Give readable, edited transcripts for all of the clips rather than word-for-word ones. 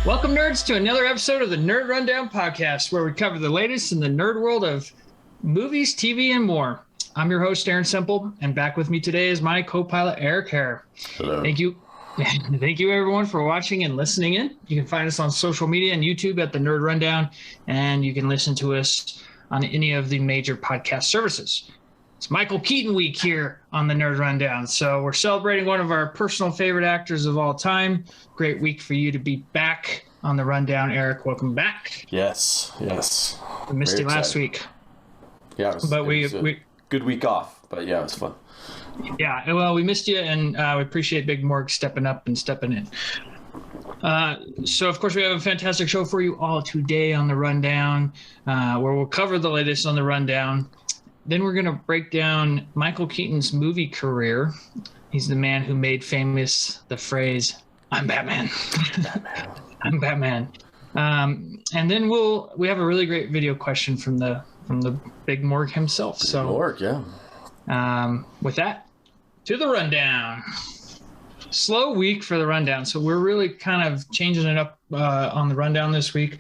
Welcome, nerds, to another episode of the Nerd Rundown podcast, where we cover the latest in the nerd world of movies, TV, and more. I'm your host, Aaron Simple, and back with me today is my co-pilot, Eric Hare. Hello. Thank you, everyone, for watching and listening in. You can find us on social media and YouTube at the Nerd Rundown, and you can listen to us on any of the major podcast services. It's Michael Keaton week here on the Nerd Rundown. So we're celebrating one of our personal favorite actors of all time. Great week for you to be back on the Rundown. Eric, welcome back. Yes. We missed you last week. Yeah, it was a good week off, but yeah, it was fun. Yeah, well, we missed you, and we appreciate Big Morg stepping up and stepping in. So, of course, we have a fantastic show for you all today on the Rundown, where we'll cover the latest on the Rundown. Then we're going to break down Michael Keaton's movie career. He's the man who made famous the phrase, "I'm Batman." I'm Batman. And then we have a really great video question from the Big Morg himself. So Morg, yeah. With that, to the Rundown. Slow week for the Rundown. So we're really kind of changing it up on the Rundown this week.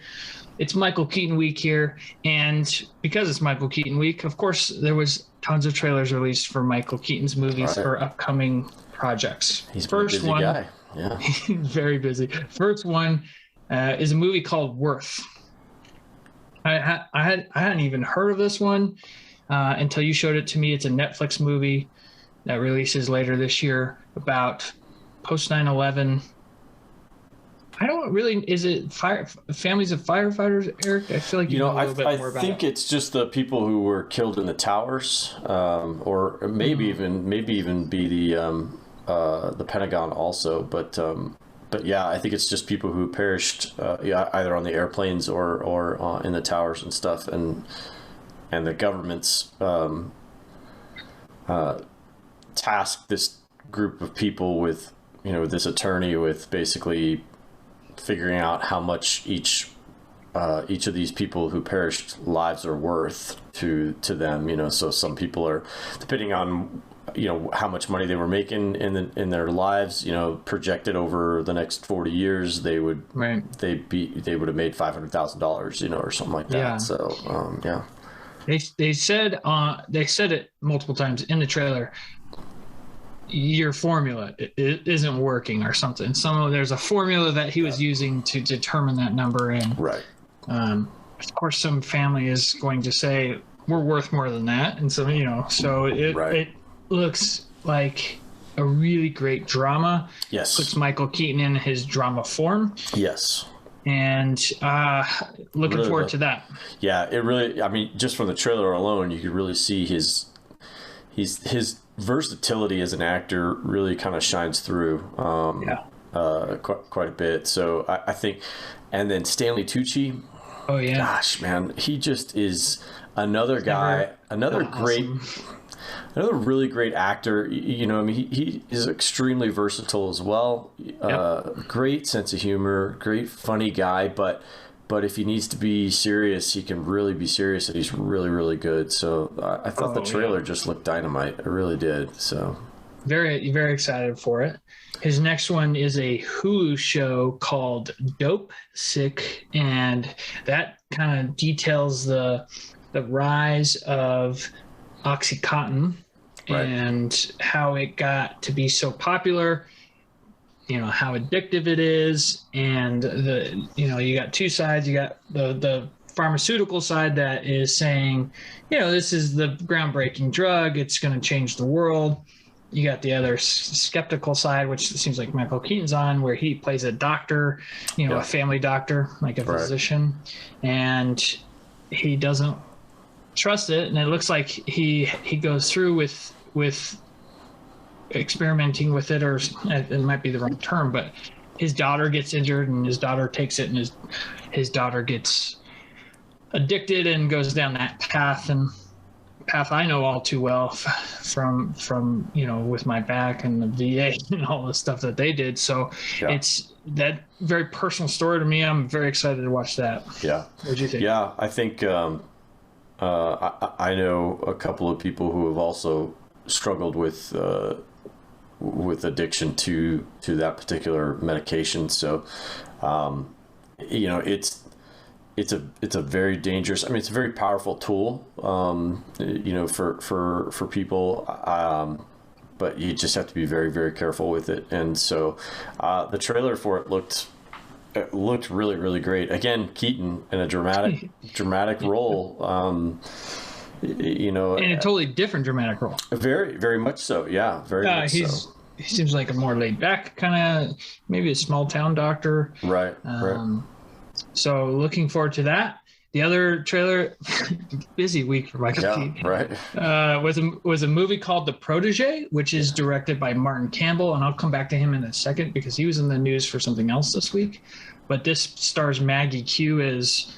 It's Michael Keaton week here, and because it's Michael Keaton week, of course, there was tons of trailers released for Michael Keaton's movies for upcoming projects. He's a busy guy. Yeah, very busy. First one is a movie called Worth. I hadn't even heard of this one until you showed it to me. It's a Netflix movie that releases later this year about post 9/11. I don't really. Is it families of firefighters, Eric? I feel like you know a little bit more about it. I think it's just the people who were killed in the towers, or maybe even be the Pentagon also. But yeah, I think it's just people who perished, either on the airplanes or in the towers and stuff, and the government's tasked this group of people with this attorney with basically figuring out how much each of these people who perished lives are worth to them. So some people are, depending on how much money they were making in their lives, projected over the next 40 years, they would have made $500,000, or something like that. Yeah. So yeah, they said it multiple times in the trailer. Your formula it isn't working or something. There's a formula that he was using to determine that number, and right. Of course, some family is going to say we're worth more than that, and so it looks like a really great drama. Yes, puts Michael Keaton in his drama form. Yes, and looking forward to that. Yeah, it really. I mean, just from the trailer alone, you could really see his versatility as an actor really kind of shines through quite a bit. So I think, and then Stanley Tucci. Oh yeah, gosh, man, he just is another guy, another really great actor. He is extremely versatile as well. Great sense of humor, great funny guy, but if he needs to be serious, he can really be serious, and he's really, really good. So I thought the trailer just looked dynamite. It really did. So very, very excited for it. His next one is a Hulu show called Dope Sick, and that kind of details the rise of OxyContin and how it got to be so popular. How addictive it is, and you got two sides. You got the pharmaceutical side that is saying, this is the groundbreaking drug. It's going to change the world. You got the other skeptical side, which seems like Michael Keaton's on, where he plays a doctor, a family doctor, like a physician, and he doesn't trust it. And it looks like he goes through with experimenting with it, or it might be the wrong term, but his daughter gets injured, and his daughter takes it, and his daughter gets addicted and goes down that path, and path I know all too well from with my back and the VA and all the stuff that they did. So it's that very personal story to me. I'm very excited to watch that. Yeah. What do you think? Yeah, I think I know a couple of people who have also struggled with addiction to that particular medication. So, it's a very dangerous. I mean, it's a very powerful tool, for people. But you just have to be very, very careful with it. And so, the trailer for it looked really, really great. Again, Keaton in a dramatic role. In a totally different dramatic role. Very, very much so. Yeah, very much so. He seems like a more laid back kind of, maybe a small town doctor. Right. Right. So looking forward to that. The other trailer, busy week for Michael Keaton. Right. Was a movie called The Protege, which is directed by Martin Campbell, and I'll come back to him in a second because he was in the news for something else this week. But this stars Maggie Q as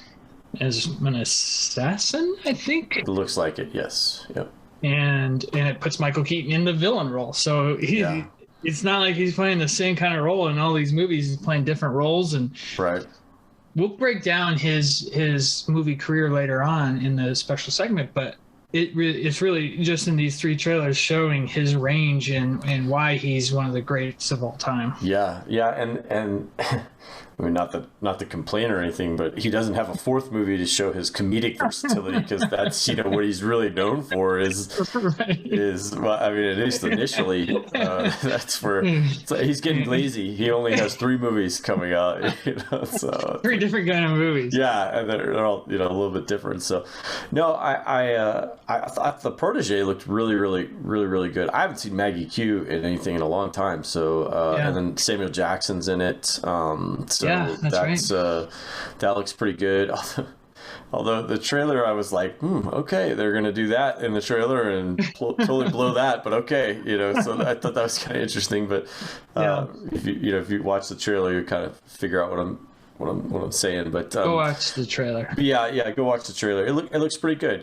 an assassin, I think. It looks like it. Yes. Yep. And it puts Michael Keaton in the villain role. So it's not like he's playing the same kind of role in all these movies. He's playing different roles, and right. We'll break down his movie career later on in the special segment, but it's really just in these three trailers showing his range and why he's one of the greats of all time. Yeah, and I mean, not to complain or anything, but he doesn't have a fourth movie to show his comedic versatility, because that's what he's really known for is well, I mean, at least initially, that's where he's getting lazy. He only has 3 movies coming out, so 3 different kind of movies. Yeah, and they're all a little bit different. So, no, I thought The Protege looked really, really, really, really good. I haven't seen Maggie Q in anything in a long time. So, and then Samuel Jackson's in it. So that's right. That looks pretty good. Although the trailer, I was like, okay, they're going to do that in the trailer and totally blow that, but okay, so I thought that was kind of interesting. But if you watch the trailer, you kind of figure out what I'm saying. But go watch the trailer. Yeah, go watch the trailer. It looks pretty good.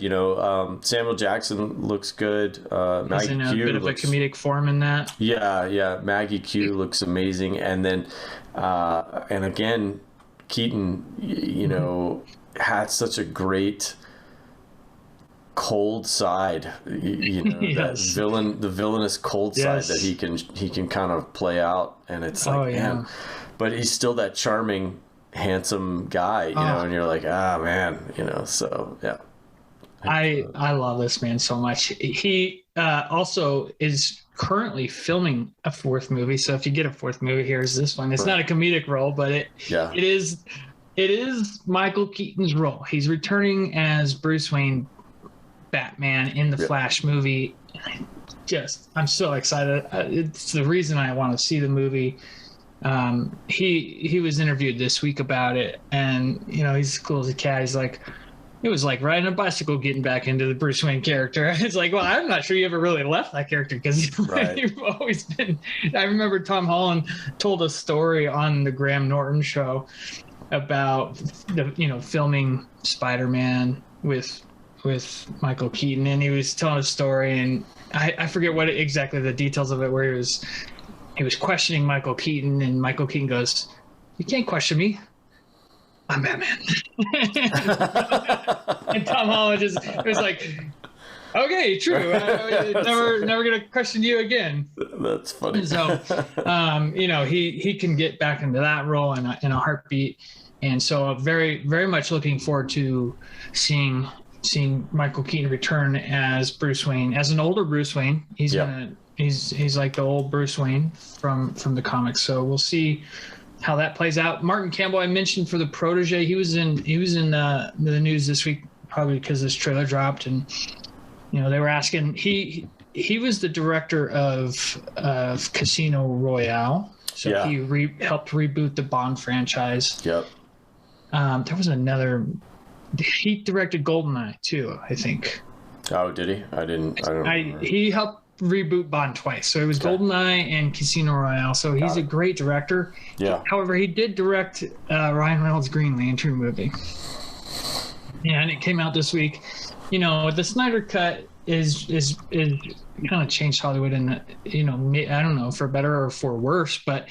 Samuel Jackson looks good. Maggie in a Q bit of a comedic form in that. Yeah. Maggie Q looks amazing, and then and again, Keaton, had such a great cold side, yes. the villainous cold side that he can kind of play out, and it's like, man, but he's still that charming, handsome guy, and you're like, man, so yeah. I love this man so much. He also is currently filming a 4th movie, so if you get a 4th movie, here's this one. It's not a comedic role, but it is Michael Keaton's role. He's returning as Bruce Wayne Batman in the Flash movie. I'm so excited. It's the reason I want to see the movie. He was interviewed this week about it, and he's cool as a cat. He's like, it was like riding a bicycle getting back into the Bruce Wayne character. It's like, well, I'm not sure you ever really left that character, because you've always been. I remember Tom Holland told a story on the Graham Norton show about filming Spider-Man with Michael Keaton, and he was telling a story, and I forget what exactly the details of it, where he was questioning Michael Keaton, and Michael Keaton goes, "You can't question me. I'm Batman." And Tom Holland it was like, okay, true. Never gonna question you again. That's funny. So, he can get back into that role in a heartbeat, and so very, very much looking forward to seeing Michael Keaton return as Bruce Wayne, as an older Bruce Wayne. He's like the old Bruce Wayne from the comics. So we'll see how that plays out. Martin Campbell, I mentioned for The Protege, he was in the news this week, probably because this trailer dropped, and they were asking. He was the director of Casino Royale, so he helped reboot the Bond franchise. Yep. There was another. He directed GoldenEye too, I think. Oh, did he? I don't remember. He helped reboot Bond twice. So it was GoldenEye and Casino Royale. So he's a great director. Yeah. However, he did direct Ryan Reynolds' Green Lantern movie. Yeah, and it came out this week. You know, the Snyder Cut is kind of changed Hollywood, and you know, I don't know, for better or for worse, but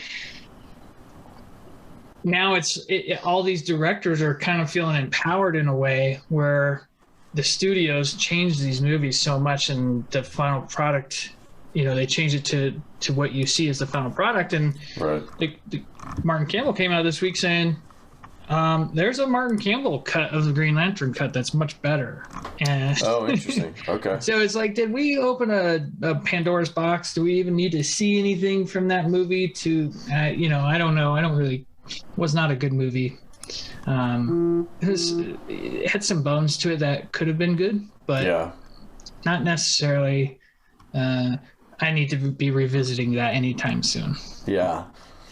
now all these directors are kind of feeling empowered in a way where the studios change these movies so much, and the final product, you know, they change it to what you see as the final product. And Martin Campbell came out this week saying, there's a Martin Campbell cut of the Green Lantern cut that's much better. And oh, interesting. Okay. So it's like, did we open a Pandora's box? Do we even need to see anything from that movie to, you know, I don't know. Was not a good movie. It had some bones to it that could have been good, but not necessarily. I need to be revisiting that anytime soon. Yeah.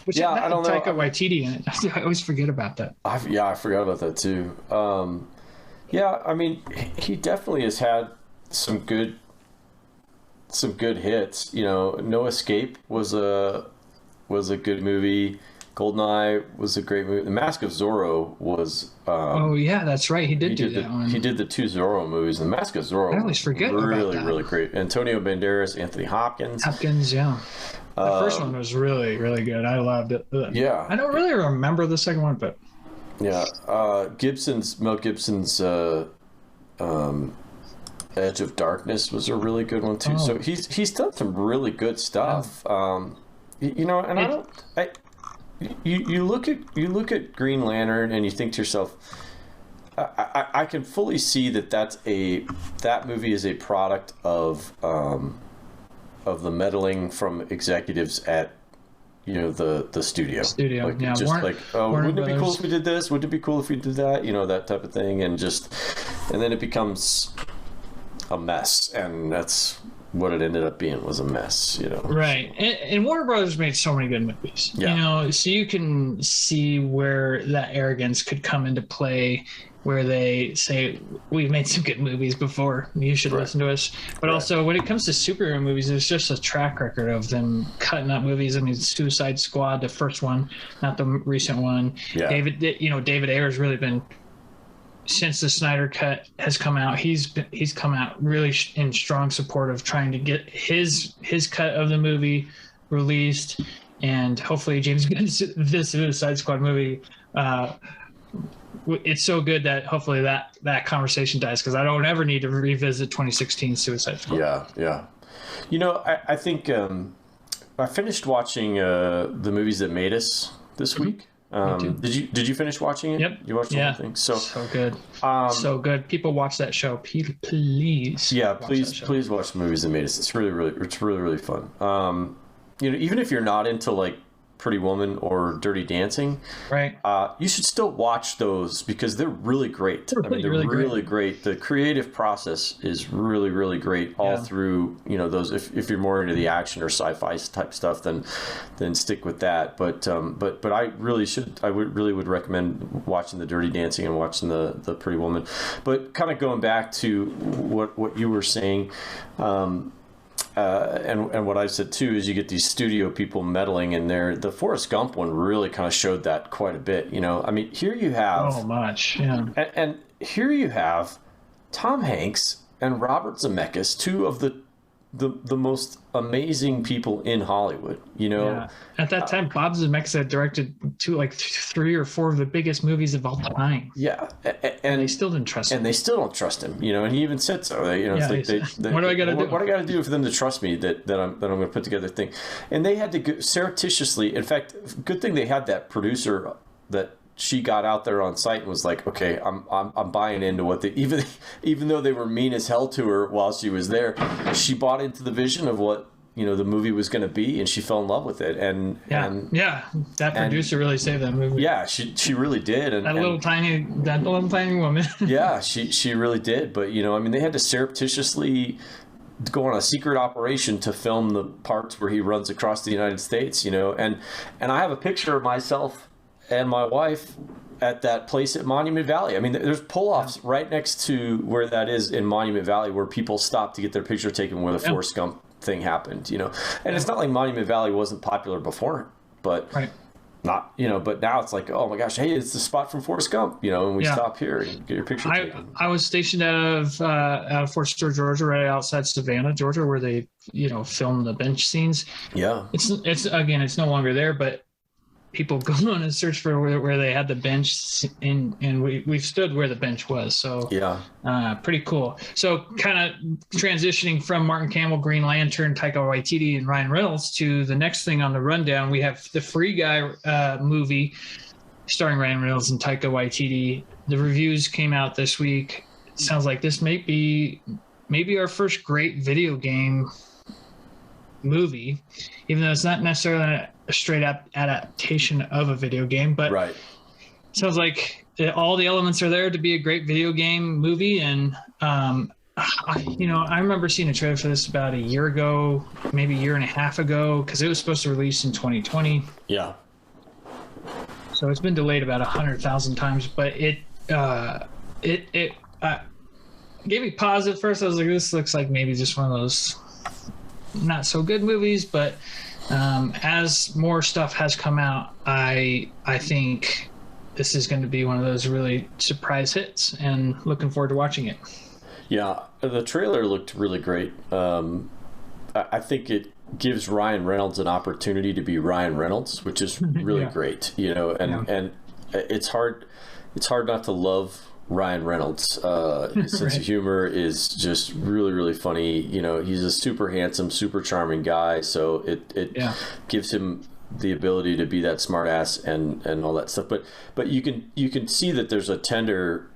Which I don't know. Taika Waititi in it. I always forget about that. I forgot about that too. I mean, he definitely has had some good hits. You know, No Escape was a good movie. GoldenEye was a great movie. The Mask of Zorro was. Oh yeah, that's right. He did that one. He did the 2 Zorro movies. The Mask of Zorro. I always forget about that. Really great. Antonio Banderas, Anthony Hopkins. Yeah. The first one was really, really good. I loved it. Yeah. I don't really remember the second one, but. Yeah. Mel Gibson's Edge of Darkness was a really good one too. Oh. So he's done some really good stuff. Yeah. You know, and you look at Green Lantern and you think to yourself, I can fully see that movie is a product of the meddling from executives at, you know, the studio. Like, yeah. Just wouldn't it be cool if we did this? Wouldn't it be cool if we did that? You know, that type of thing, and then it becomes a mess, and that's what it ended up being, was a mess, you know. Right. And Warner Brothers made so many good movies. Yeah. You know, so you can see where that arrogance could come into play, where they say, we've made some good movies before, you should listen to us. But also, when it comes to superhero movies, there's just a track record of them cutting up movies. I mean, Suicide Squad, the first one, not the recent one. Yeah. David Ayer's really been, since the Snyder Cut has come out, he's come out really in strong support of trying to get his cut of the movie released, and hopefully James Gunn's this Suicide Squad movie. It's so good that hopefully that conversation dies, because I don't ever need to revisit 2016 Suicide Squad. Yeah. You know, I think I finished watching the movies that made us this week. Did you finish watching it? Yep. You watched the whole thing? So good. So good. People watch that show. Please. Yeah, please watch the movies that made us. It's really fun. You know, even if you're not into like Pretty Woman or Dirty Dancing, right? You should still watch those, because they're really great. They're really great. The creative process is really great all through. You know, those. If you're more into the action or sci-fi type stuff, then stick with that. But I really would recommend watching the Dirty Dancing and watching the Pretty Woman. But kind of going back to what you were saying. And what I said too is, you get these studio people meddling in there. The Forrest Gump one really kind of showed that quite a bit. You know, I mean, here you have and here you have Tom Hanks and Robert Zemeckis, two of the most amazing people in Hollywood, you know. At that time, Bob Zemeckis had directed 3 or 4 of the biggest movies of all time. Yeah, and they still didn't trust him. And they still don't trust him, you know. And he even said so. You know, it's like what do I got to do? What do I got to do for them to trust me that I'm going to put together a thing? And they had to go surreptitiously. In fact, good thing they had that producer that she got out there on site and was like, okay, I'm buying into what they, even though they were mean as hell to her while she was there, she bought into the vision of what, you know, the movie was going to be, and she fell in love with it. And that producer really saved that movie. Yeah, she really did. That little tiny woman. Yeah, she really did. But, you know, I mean, they had to surreptitiously go on a secret operation to film the parts where he runs across the United States, you know. And I have a picture of myself and my wife at that place at Monument Valley. I mean, there's pull-offs right next to where that is in Monument Valley, where people stop to get their picture taken where the Forrest Gump thing happened, you know. And it's not like Monument Valley wasn't popular before, but not, you know, but now it's like, oh my gosh, hey, it's the spot from Forrest Gump, you know, and we stop here and get your picture taken. I was stationed out of Fort Stewart, Georgia, right outside Savannah, Georgia, where they, you know, film the bench scenes. Yeah. It's again, it's no longer there, but people go on and search for where they had the bench, and we've stood where the bench was. So pretty cool. So kind of transitioning from Martin Campbell, Green Lantern, Taika Waititi, and Ryan Reynolds to the next thing on the rundown, we have the Free Guy movie starring Ryan Reynolds and Taika Waititi. The reviews came out this week. It sounds like this may be maybe our first great video game movie, even though it's not necessarily a straight up adaptation of a video game, but sounds like all the elements are there to be a great video game movie. And I remember seeing a trailer for this about a year ago, maybe a year and a half ago, because it was supposed to release in 2020. Yeah. So it's been delayed about 100,000 times, but it gave me pause at first. I was like, this looks like maybe just one of those not so good movies, but as more stuff has come out, I think this is going to be one of those really surprise hits, and looking forward to watching it. Yeah, the trailer looked really great. I think it gives Ryan Reynolds an opportunity to be Ryan Reynolds, which is really great, you know, and it's hard not to love Ryan Reynolds. His sense of humor is just really, really funny. You know, he's a super handsome, super charming guy. So it gives him the ability to be that smart ass and all that stuff. But you can see that there's a tender,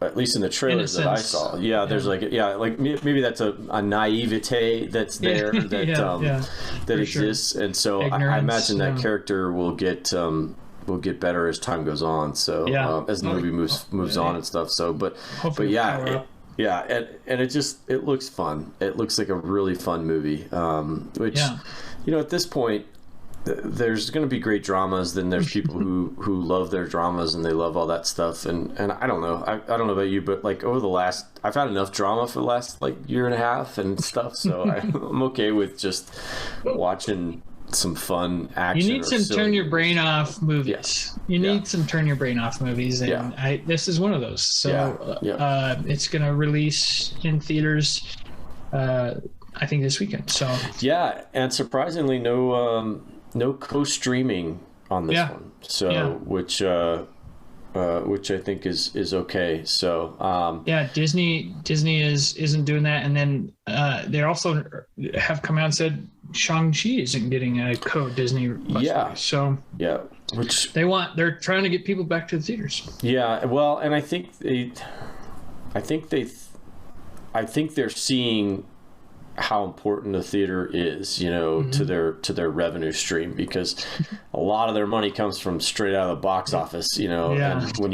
at least in the trailers that I saw. Yeah, there's like maybe that's a naivete that's there that exists. Sure. And so I imagine that character will get better as time goes on. So as the movie moves on and stuff. So, but yeah, and it looks fun. It looks like a really fun movie. Which, you know, at this point, there's going to be great dramas. Then there's people who love their dramas and they love all that stuff. And I don't know. I don't know about you, but like I've had enough drama for the last like year and a half and stuff. So I'm okay with just watching some fun action. You need some turn your brain off movies. You need some turn your brain off movies, and this is one of those. So it's going to release in theaters, I think this weekend. So and surprisingly, no co-streaming on this one. So which I think is okay. So Disney isn't doing that, and then they also have come out and said Shang-Chi isn't getting a co-Disney release. So which they're trying to get people back to the theaters. Yeah, well, and I think they're seeing how important the theater is, you know, to their revenue stream, because a lot of their money comes from straight out of the box office, you know. And when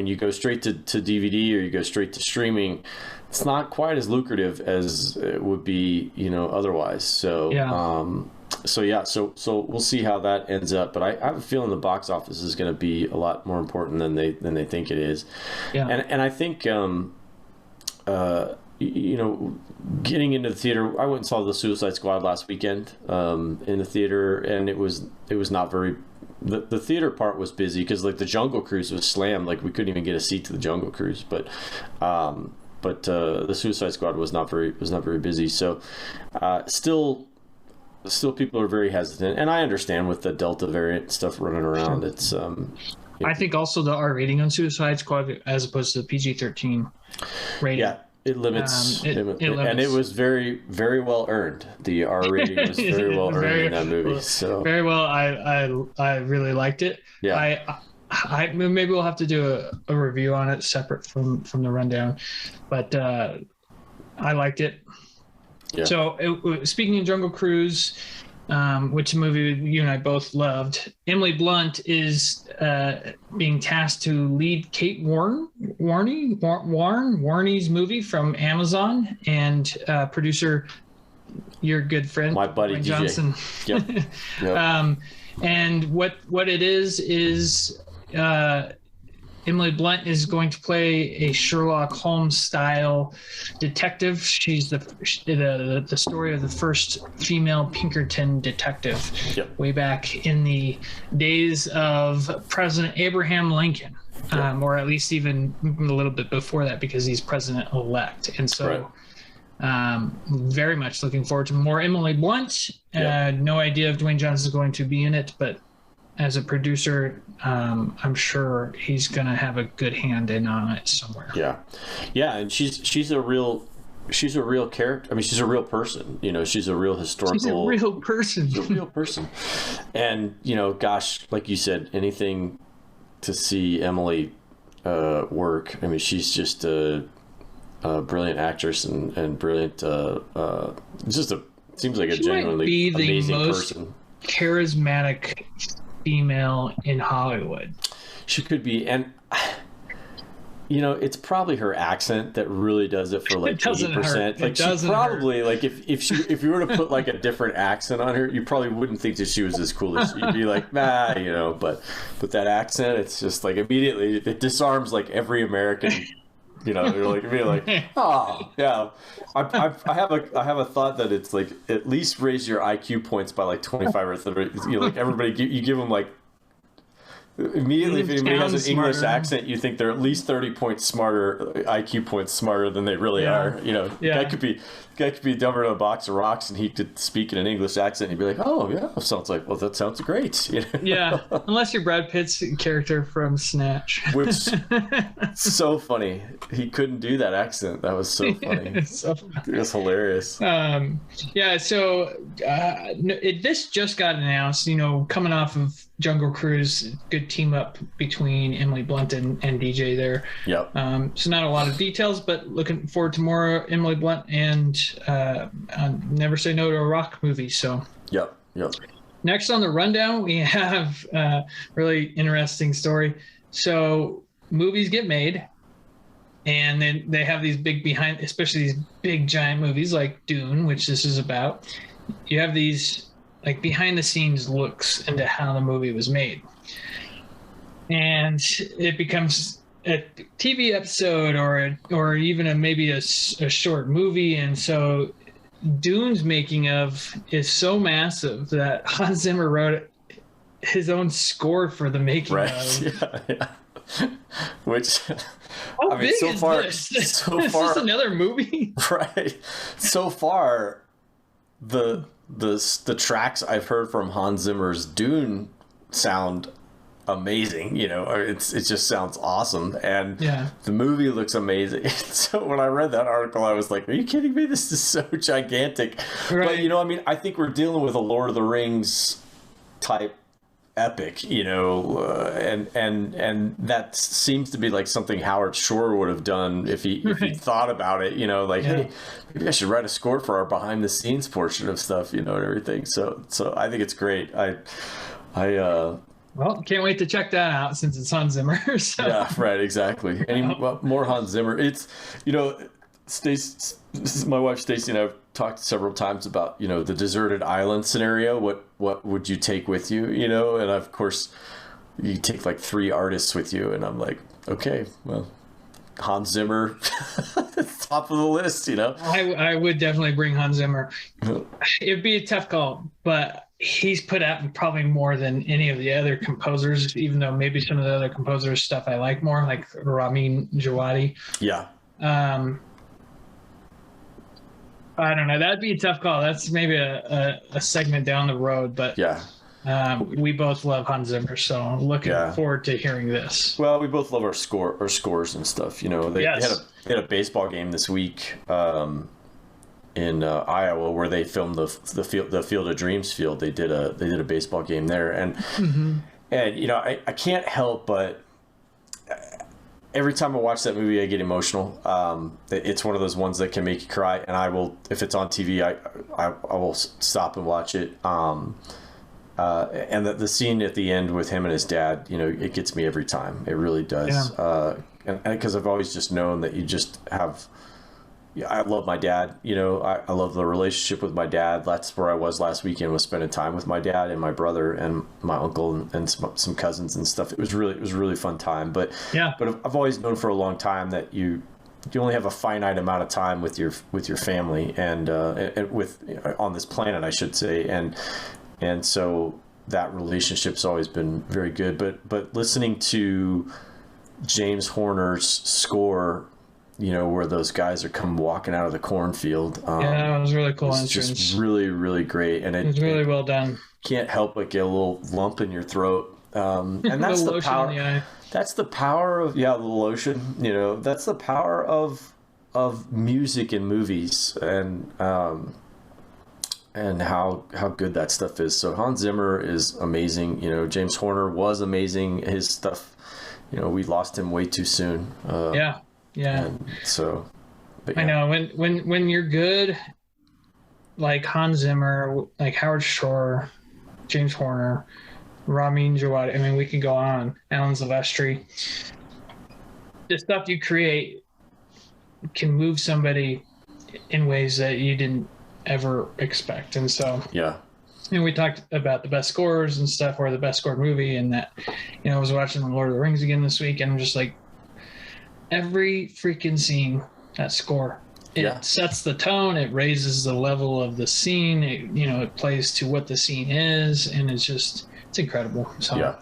you go straight to DVD or you go straight to streaming, it's not quite as lucrative as it would be, you know, otherwise. So so we'll see how that ends up, but I have a feeling the box office is going to be a lot more important than they think it is. And I think you know, getting into the theater, I went and saw the Suicide Squad last weekend in the theater, and it was not very. The theater part was busy because like the Jungle Cruise was slammed, like we couldn't even get a seat to the Jungle Cruise. But the Suicide Squad was not very busy. So still people are very hesitant, and I understand with the Delta variant stuff running around. It's I think also the R rating on Suicide Squad as opposed to the PG-13 rating. Yeah. It limits, and it was very, very well earned. The R rating was very well earned in that movie. So very well. I really liked it. Yeah. I maybe we'll have to do a review on it separate from the rundown, but I liked it. Yeah. So speaking of Jungle Cruise, which movie you and I both loved, Emily Blunt is being tasked to lead Kate Warney's movie from Amazon, and producer, your good friend, my buddy Dwayne DJ Johnson. Yep. And what it is Emily Blunt is going to play a Sherlock Holmes style detective. She's the story of the first female Pinkerton detective. Yep. Way back in the days of President Abraham Lincoln, or at least even a little bit before that, because he's president-elect. And so very much looking forward to more Emily Blunt. No idea if Dwayne Johnson is going to be in it, but as a producer, I'm sure he's going to have a good hand in on it somewhere. Yeah, and she's a real character. I mean, she's a real person. You know, she's a real historical. She's a real person. She's a real person. And you know, gosh, like you said, anything to see Emily work. I mean, she's just a brilliant actress and brilliant. Seems like a genuinely amazing person. Charismatic female in Hollywood. She could be, and you know, it's probably her accent that really does it for like 80%. Like she probably like if you were to put like a different accent on her, you probably wouldn't think that she was as cool as you'd be like, nah, you know. But that accent, it's just like immediately it disarms like every American. You know, you're like, oh yeah. I have a thought that it's like at least raise your IQ points by like 25 or 30. You know, like everybody, you give them like immediately if anybody has an English accent, you think they're at least 30 points smarter, IQ points smarter than they really are. You know, guy could be dumber than a box of rocks, and he could speak in an English accent, and he'd be like, "Oh yeah, that sounds great." You know? Yeah, unless you're Brad Pitt's character from Snatch, which so funny. He couldn't do that accent. That was so funny. It was hilarious. So this just got announced. You know, coming off of Jungle Cruise, good team up between Emily Blunt and DJ there. Yep. So not a lot of details, but looking forward to more Emily Blunt and Never Say No to a Rock movie. So. Yep. Next on the rundown, we have a really interesting story. So movies get made, and then they have these big especially these big giant movies like Dune, which this is about. You have these like behind the scenes looks into how the movie was made, and it becomes a TV episode or even maybe a short movie. And so Dune's making of is so massive that Hans Zimmer wrote his own score for the making of. Yeah. Which how big is this? Is this another movie? Right. So far, the tracks I've heard from Hans Zimmer's Dune sound amazing. You know, it just sounds awesome, and the movie looks amazing. So when I read that article, I was like, "Are you kidding me? This is so gigantic." Right. But you know, I mean, I think we're dealing with a Lord of the Rings type epic, you know, and that seems to be like something Howard Shore would have done if he thought about it, you know, like, hey, maybe I should write a score for our behind the scenes portion of stuff, you know, and everything. So I think it's great. Well, can't wait to check that out since it's Hans Zimmer. So. Yeah, right, exactly. More Hans Zimmer. It's, you know, my wife Stacy and I have talked several times about, you know, the deserted island scenario. What would you take with you, you know? And of course, you take like 3 artists with you, and I'm like, okay, well, Hans Zimmer, top of the list, you know? I would definitely bring Hans Zimmer. It'd be a tough call, but he's put out probably more than any of the other composers, even though maybe some of the other composers' stuff I like more, like Ramin Djawadi. Yeah. I don't know. That'd be a tough call. That's maybe a segment down the road, but we both love Hans Zimmer, so looking forward to hearing this. Well, we both love our scores and stuff. You know, they had a baseball game this week in Iowa where they filmed the Field of Dreams field. They did a baseball game there, and you know, I can't help but. Every time I watch that movie, I get emotional. It's one of those ones that can make you cry, and I will, if it's on TV, I will stop and watch it. And the scene at the end with him and his dad, you know, it gets me every time. It really does. And because I've always just known that you just have, I love my dad. You know, I love the relationship with my dad. That's where I was last weekend, was spending time with my dad and my brother and my uncle and some cousins and stuff. It was really fun time. But Yeah. but I've always known for a long time that you only have a finite amount of time with your family and with on this planet, I should say, and so that relationship's always been very good. But listening to James Horner's score, you know, where those guys are come walking out of the cornfield, yeah, it was really cool. It's just really great, and it was really well done. Can't help but get a little lump in your throat, and that's the power. That's the power of the lotion. You know, that's the power of music and movies, and how good that stuff is. So Hans Zimmer is amazing. You know, James Horner was amazing. His stuff, you know, we lost him way too soon. Yeah. And so, I know when you're good, like Hans Zimmer, like Howard Shore, James Horner, Ramin Djawadi. I mean, we can go on. Alan Silvestri. The stuff you create can move somebody in ways that you didn't ever expect, and so we talked about the best scores and stuff, or the best scored movie, and that, you know, I was watching The Lord of the Rings again this week, and I'm just like, every freaking scene, that score, it sets the tone, it raises the level of the scene, it plays to what the scene is, and it's incredible. So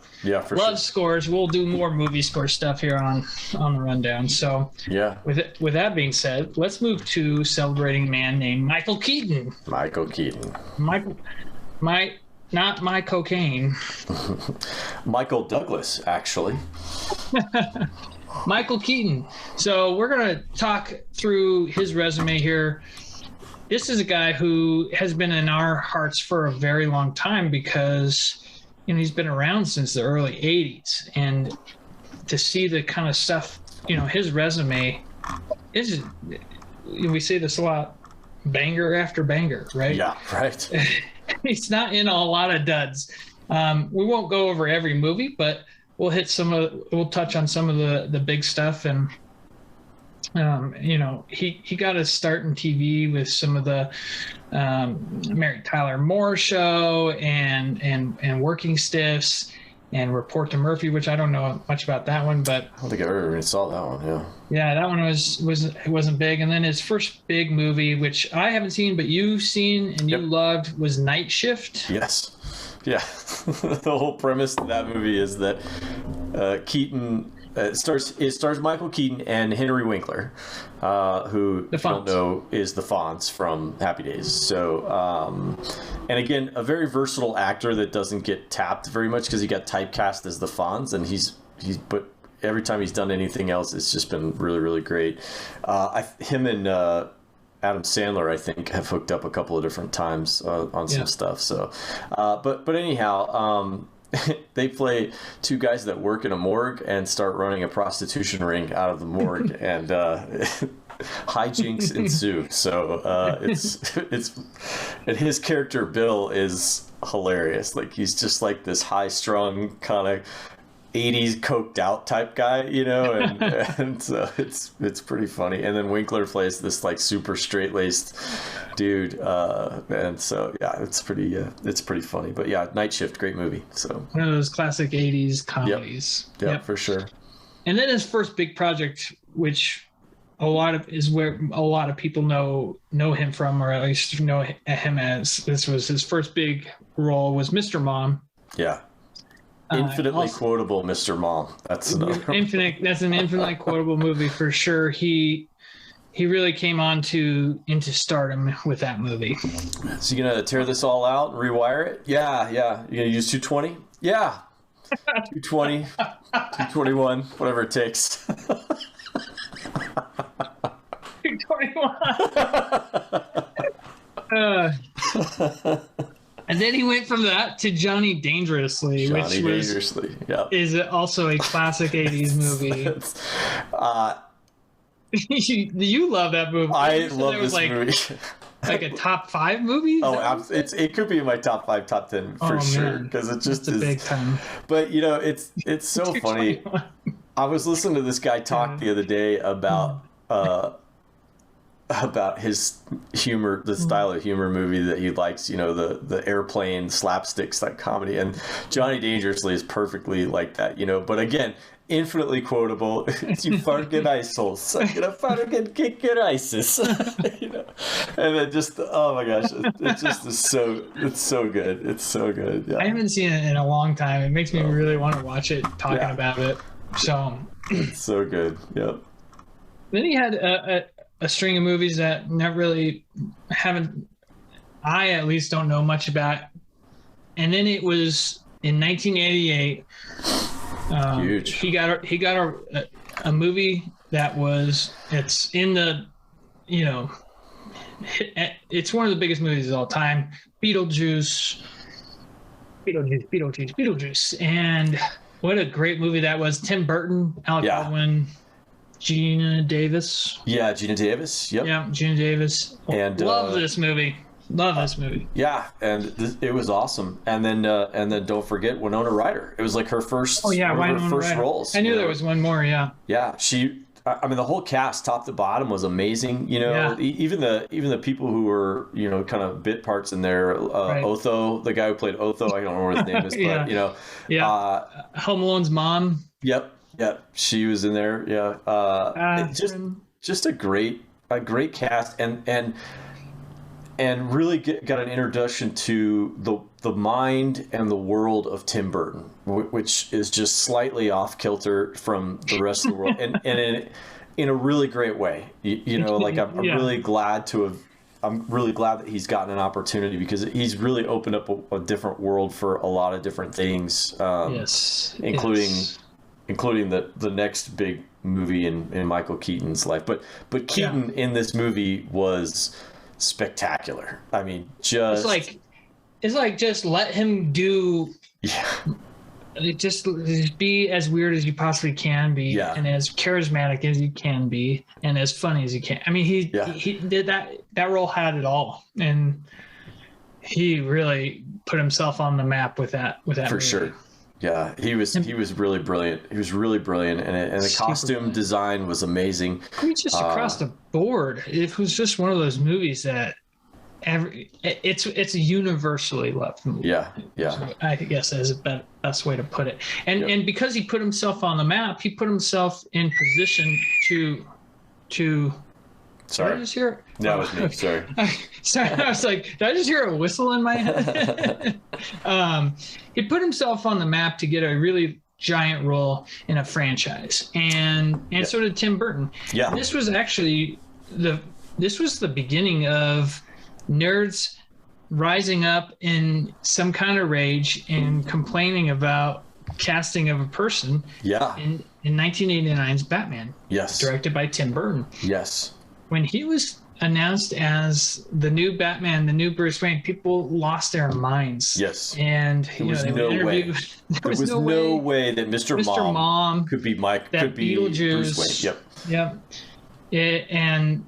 for love scores. We'll do more movie score stuff here on the rundown. So with that being said, let's move to celebrating a man named Michael Keaton. Not my cocaine. Michael Douglas, actually. Michael Keaton. So we're going to talk through his resume here. This is a guy who has been in our hearts for a very long time because, you know, he's been around since the early 80s. And to see the kind of stuff, you know, his resume is, we say this a lot, banger after banger, right? Yeah, right. He's not in a lot of duds. We won't go over every movie, but we'll touch on some of the big stuff. And you know, he got his start in TV with some of the Mary Tyler Moore Show and Working Stiffs and Report to Murphy, which I don't know much about that one, but I don't think I ever even saw that one. Yeah, that one wasn't big. And then his first big movie, which I haven't seen but you've seen and you loved, was Night Shift. Yes. Yeah. The whole premise of that movie is that Keaton stars Michael Keaton and Henry Winkler, who you don't know is the Fonz from Happy Days. So, and again, a very versatile actor that doesn't get tapped very much because he got typecast as the Fonz, and but every time he's done anything else, it's just been really, really great. Him and Adam Sandler, I think, have hooked up a couple of different times on some stuff. So, but anyhow, they play two guys that work in a morgue and start running a prostitution ring out of the morgue, and hijinks ensue. So it's and his character Bill is hilarious. Like, he's just like this high-strung kind of 80s coked out type guy, you know, and so it's pretty funny. And then Winkler plays this like super straight-laced dude, and so it's pretty funny. But Night Shift, great movie. So one of those classic 80s comedies. Yep, for sure. And then his first big project, which where a lot of people know him from, or at least know him as, this was his first big role, was Mr. Mom. Yeah. Infinitely quotable Mr. Mom. That's another That's an infinitely quotable movie for sure. He really came into stardom with that movie. So you gonna tear this all out and rewire it? Yeah. You gonna use 220? Yeah. 220, 221, whatever it takes. 221. And then he went from that to Johnny Dangerously, which is also a classic 80s movie. You love that movie. I love this movie. Like a top 5 movie? It could be in my top 5, top 10 for sure, because it just is big time. But you know, it's so funny. I was listening to this guy talk the other day about about his humor, the style of humor movie that he likes, the airplane slapsticks, like comedy. And Johnny Dangerously is perfectly like that, but again, infinitely quotable. You fucking ISIS. I'm gonna fucking kick your ISIS. And then just, oh my gosh, it just is it's so good. It's so good. Yeah. I haven't seen it in a long time. It makes me really want to watch it, talking about it. So it's so good. Yep. Then he had a string of movies that I at least don't know much about. And then it was in 1988. Huge. He got a movie that it's in the, it's one of the biggest movies of all time. Beetlejuice. And what a great movie that was. Tim Burton, Alec Baldwin, Geena Davis. Yeah, Geena Davis. Yep. Yeah, Geena Davis. And love this movie. This movie. Yeah, and it was awesome. And then don't forget Winona Ryder. It was like her first. Oh yeah, one of her first roles. I knew there was one more. Yeah. Yeah, the whole cast, top to bottom, was amazing. Even the people who were kind of bit parts in there. Otho, the guy who played Otho, I don't know what his name is, but Home Alone's mom. Yep, she was in there. Yeah, just a great cast, and really got an introduction to the mind and the world of Tim Burton, which is just slightly off kilter from the rest of the world, and in a really great way. I'm really glad that he's gotten an opportunity, because he's really opened up a different world for a lot of different things. Including the next big movie in Michael Keaton's life. But Keaton in this movie was spectacular. I mean, just it's like just let him do. Yeah. Just be as weird as you possibly can be, and as charismatic as you can be, and as funny as you can. I mean, he did that. That role had it all, and he really put himself on the map with that. For movie. Sure. Yeah, he was really brilliant. He was really brilliant, and the costume design was amazing. I mean, just across the board, it was just one of those movies that it's a universally loved movie. Yeah. So I guess that is the best way to put it. And because he put himself on the map, he put himself in position to. Sorry. Did I just hear? That was me. Sorry. Sorry. I was like, did I just hear a whistle in my head? He put himself on the map to get a really giant role in a franchise, and so did Tim Burton. Yeah. This was actually the beginning of nerds rising up in some kind of rage and complaining about casting of a person. Yeah. In 1989's Batman. Yes. Directed by Tim Burton. Yes. When he was announced as the new Batman, the new Bruce Wayne, people lost their minds. Yes. And there was no way. There was no way that Mr. Mom could be Beetlejuice, Bruce Wayne. Yep. And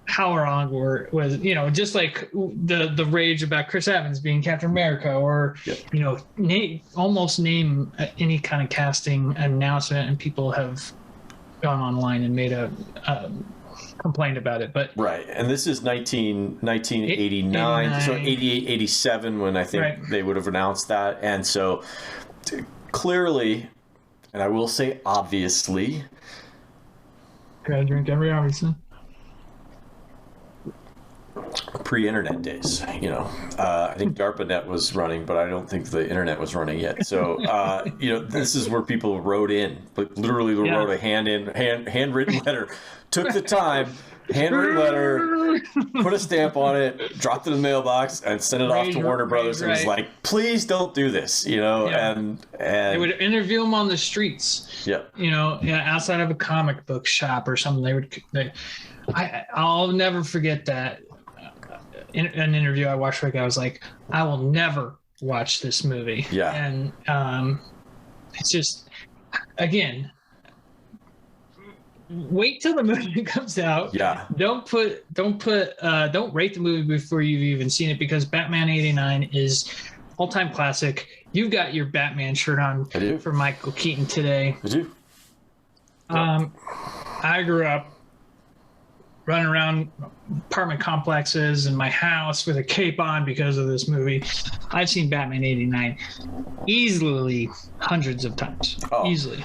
how wrong was just like the rage about Chris Evans being Captain America, or almost name any kind of casting announcement, and people have gone online and made a complained about it. But right, and this is 1989, so 88, 87 when I think they would have announced that. And so clearly, and I will say obviously, gotta drink every obviously, pre-internet days, I think DARPANET was running, but I don't think the internet was running yet. So this is where people wrote in, but literally wrote a handwritten letter, took the time, handwritten letter, put a stamp on it, dropped it in the mailbox, and sent it off to Warner Brothers, and was like, please don't do this, and they would interview them on the streets, outside of a comic book shop or something. I'll never forget that. In an interview I watched, I was like, I will never watch this movie. Yeah. And it's just, again, wait till the movie comes out. Yeah. Don't rate the movie before you've even seen it, because Batman 89 is all-time classic. You've got your Batman shirt on for Michael Keaton today. I do. I grew up running around apartment complexes and my house with a cape on because of this movie. I've seen Batman 89 easily hundreds of times. Easily.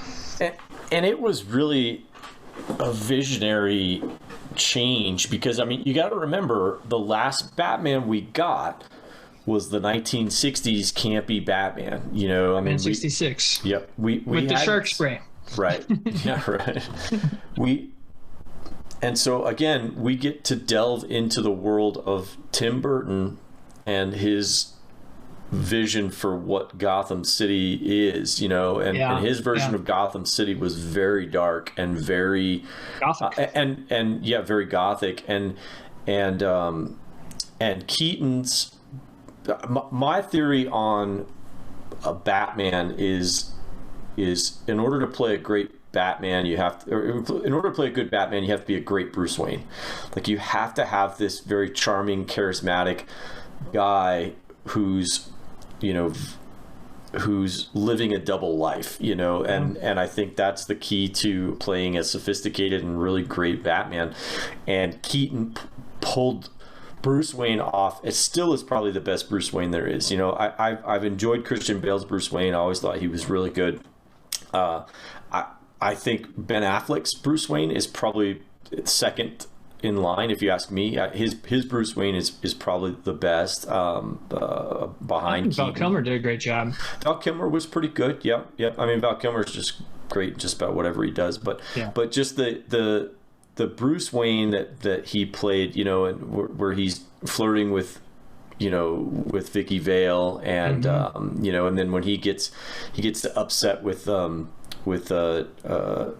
And it was really a visionary change because, I mean, you got to remember the last Batman we got was the 1960s campy Batman, you know. I mean, 66. Yep. We with the shark spray. Right. Yeah, right. And so again, we get to delve into the world of Tim Burton and his vision for what Gotham City is, you know, and his version of Gotham City was very dark and very Gothic. And very Gothic and Keaton's my theory on a Batman is in order to play a great Batman, in order to play a good Batman, you have to be a great Bruce Wayne. Like, you have to have this very charming, charismatic guy who's living a double life, you know, and I think that's the key to playing a sophisticated and really great Batman. And Keaton pulled Bruce Wayne off. It still is probably the best Bruce Wayne there is. You know, I've enjoyed Christian Bale's Bruce Wayne. I always thought he was really good. I think Ben Affleck's Bruce Wayne is probably second in line, if you ask me. His Bruce Wayne is probably the best behind Keaton. Val Kilmer did a great job. Val Kilmer was pretty good. Yep. I mean, Val Kilmer is just great just about whatever he does. But just the Bruce Wayne that he played, you know, and where he's flirting with, you know, with Vicky Vale, and you know, and then when he gets upset with the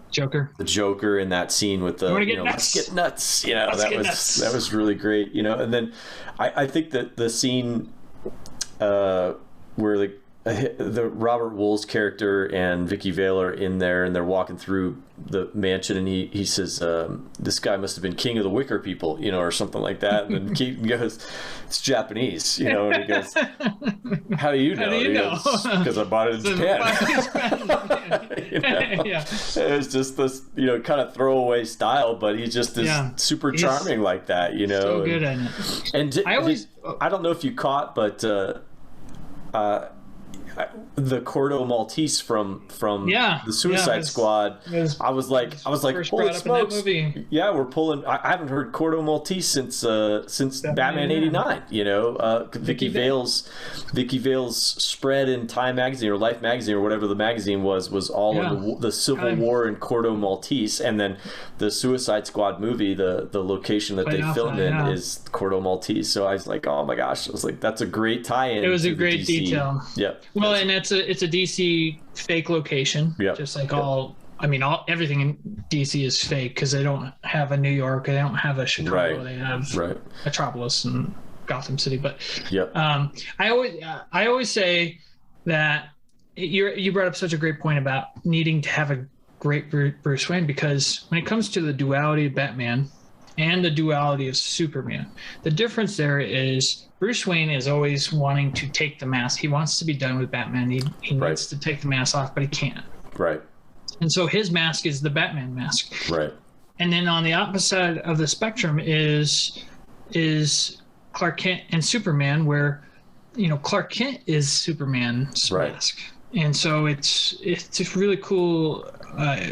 Joker in that scene with the, you know, let's get nuts, you know, that was really great, you know. And then I think that the scene where the Robert Wool's character and Vicky Vale are in there and they're walking through the mansion, and he says, this guy must have been king of the Wicker people, you know, or something like that. And then Keaton goes, it's Japanese, you know, and he goes, how do you know? Because I bought it in Japan. You know? Yeah. It was just this, you know, kind of throwaway style, but he just is super charming like that, you know. So good at it. And I don't know if you caught, but the Cordo Maltese from the Suicide Squad. I was like, holy smokes! Yeah, we're pulling. I haven't heard Cordo Maltese since Batman '89. You know, Vicky Vale's spread in Time magazine or Life magazine or whatever the magazine was all in the Civil War in Cordo Maltese, and then the Suicide Squad movie, the location that they filmed in is Cordo Maltese. So I was like, oh my gosh! I was like, that's a great tie-in. It was a great detail. Yep. Well, and it's a DC fake location. Yep. Just like everything in DC is fake because they don't have a New York, they don't have a Chicago, they have Metropolis and Gotham City. But I always say that you brought up such a great point about needing to have a great Bruce Wayne, because when it comes to the duality of Batman and the duality of Superman, the difference there is Bruce Wayne is always wanting to take the mask. He wants to be done with Batman. He needs to take the mask off, but he can't. Right. And so his mask is the Batman mask. Right. And then on the opposite of the spectrum is Clark Kent and Superman, where, you know, Clark Kent is Superman's mask. And so it's just really cool,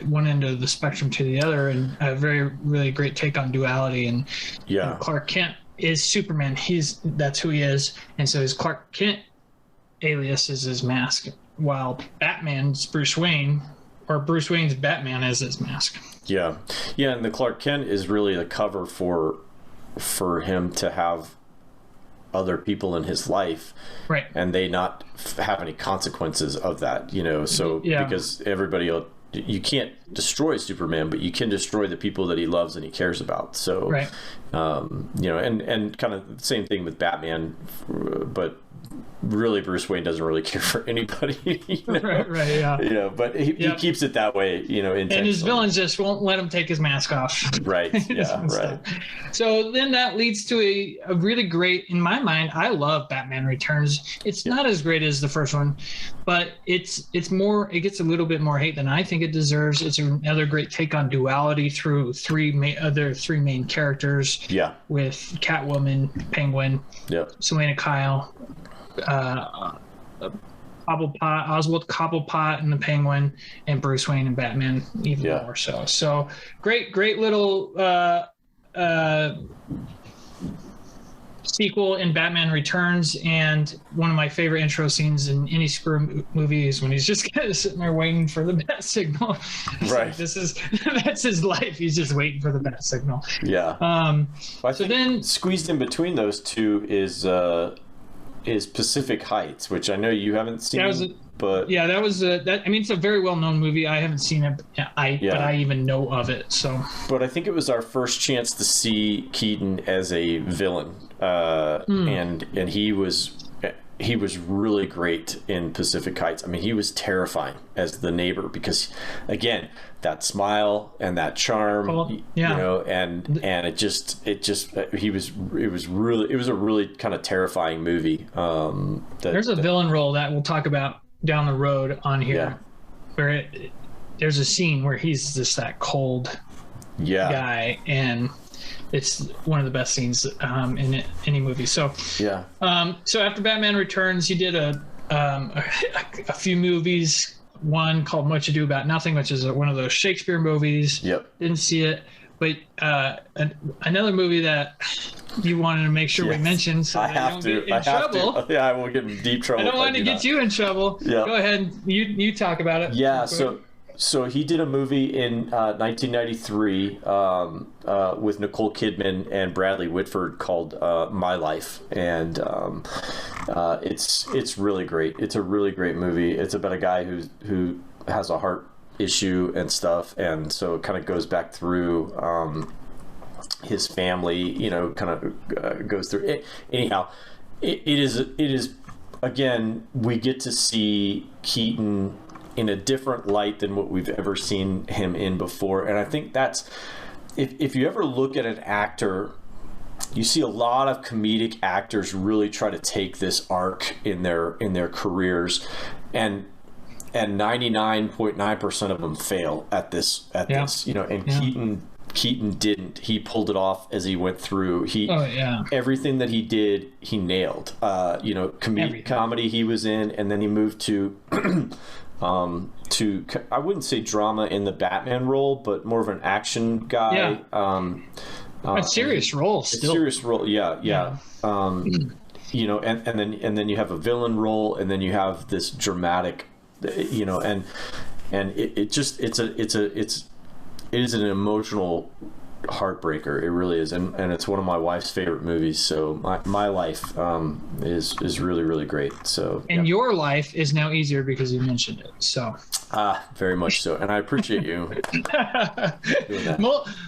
one end of the spectrum to the other, and a really great take on duality. And you know, Clark Kent is Superman. That's who he is. And so his Clark Kent alias is his mask, while Batman's Bruce Wayne, or Bruce Wayne's Batman, is his mask. Yeah. And the Clark Kent is really the cover for him to have other people in his life, right, and they not have any consequences of that, you know. So because you can't destroy Superman, but you can destroy the people that he loves and he cares about. So you know, and kind of the same thing with Batman, but really Bruce Wayne doesn't really care for anybody, you know? You know, but he keeps it that way, you know, and his villains just won't let him take his mask off. Right. Right. So then that leads to a really great, in my mind, I love Batman Returns. It's not as great as the first one, but it gets a little bit more hate than I think it deserves. It's another great take on duality through three main characters. Yeah. With Catwoman, Penguin, Selena Kyle, Oswald Cobblepot and the Penguin, and Bruce Wayne and Batman even more so. So great little sequel in Batman Returns, and one of my favorite intro scenes in any screw movie is when he's just kind of sitting there waiting for the bat signal. Right. Like, that's his life. He's just waiting for the bat signal. Yeah. So then squeezed in between those two is Pacific Heights, which I know you haven't seen. But yeah, that was I mean, it's a very well-known movie. I haven't seen it, but I even know of it. So, but I think it was our first chance to see Keaton as a villain, and he was really great in Pacific Heights. I mean, he was terrifying as the neighbor because, again, that smile and that charm, you know, and it was a really kind of terrifying movie. There's a villain role that we'll talk about down the road on here, where there's a scene where he's just that cold guy, and it's one of the best scenes in any movie. So so after Batman Returns, you did a few movies. One called Much Ado About Nothing, which is one of those Shakespeare movies. Didn't see it, but another movie that you wanted to make sure we mentioned, so I have to. Yeah, I will get in deep trouble. I don't want to get you in trouble. Go ahead, you talk about it. Yeah, so he did a movie in 1993 with Nicole Kidman and Bradley Whitford called My Life, and it's really great. It's a really great movie. It's about a guy who has a heart issue and stuff, and so it kind of goes back through his family, you know, kind of goes through it. Anyhow, it is again, we get to see Keaton in a different light than what we've ever seen him in before. And I think that's, if you ever look at an actor, you see a lot of comedic actors really try to take this arc in their careers, and 99.9% of them fail at this, you know, and Keaton didn't. He pulled it off as he went through. Everything that he did, he nailed. You know, comedy he was in, and then he moved to I wouldn't say drama in the Batman role, but more of an action guy. A serious role still. Serious role, yeah. You know, and then you have a villain role, and then you have this dramatic, you know, and it is an emotional heartbreaker. It really is, and it's one of my wife's favorite movies. So my life is really, really great. So your life is now easier because you mentioned it. So very much so, and I appreciate you doing that.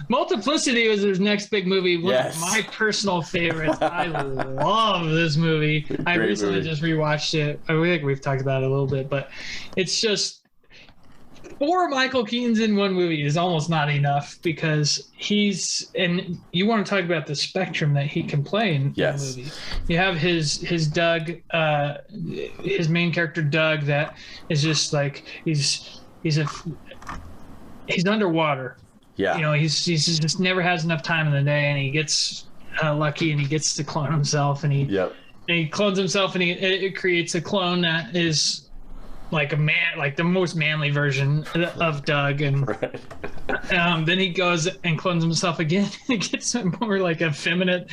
Multiplicity was his next big movie. One of my personal favorites. I love this movie. I recently just rewatched it. I think we've talked about it a little bit, but it's just, 4 Michael Keatons in one movie is almost not enough, because and you want to talk about the spectrum that he can play in the movie. You have his Doug, his main character Doug, that is just like he's underwater. Yeah, you know, he's just never has enough time in the day, and he gets lucky and he gets to clone himself, and he clones himself, and it creates a clone that is like a man, like the most manly version of Doug, and then he goes and clones himself again. He gets more like a feminine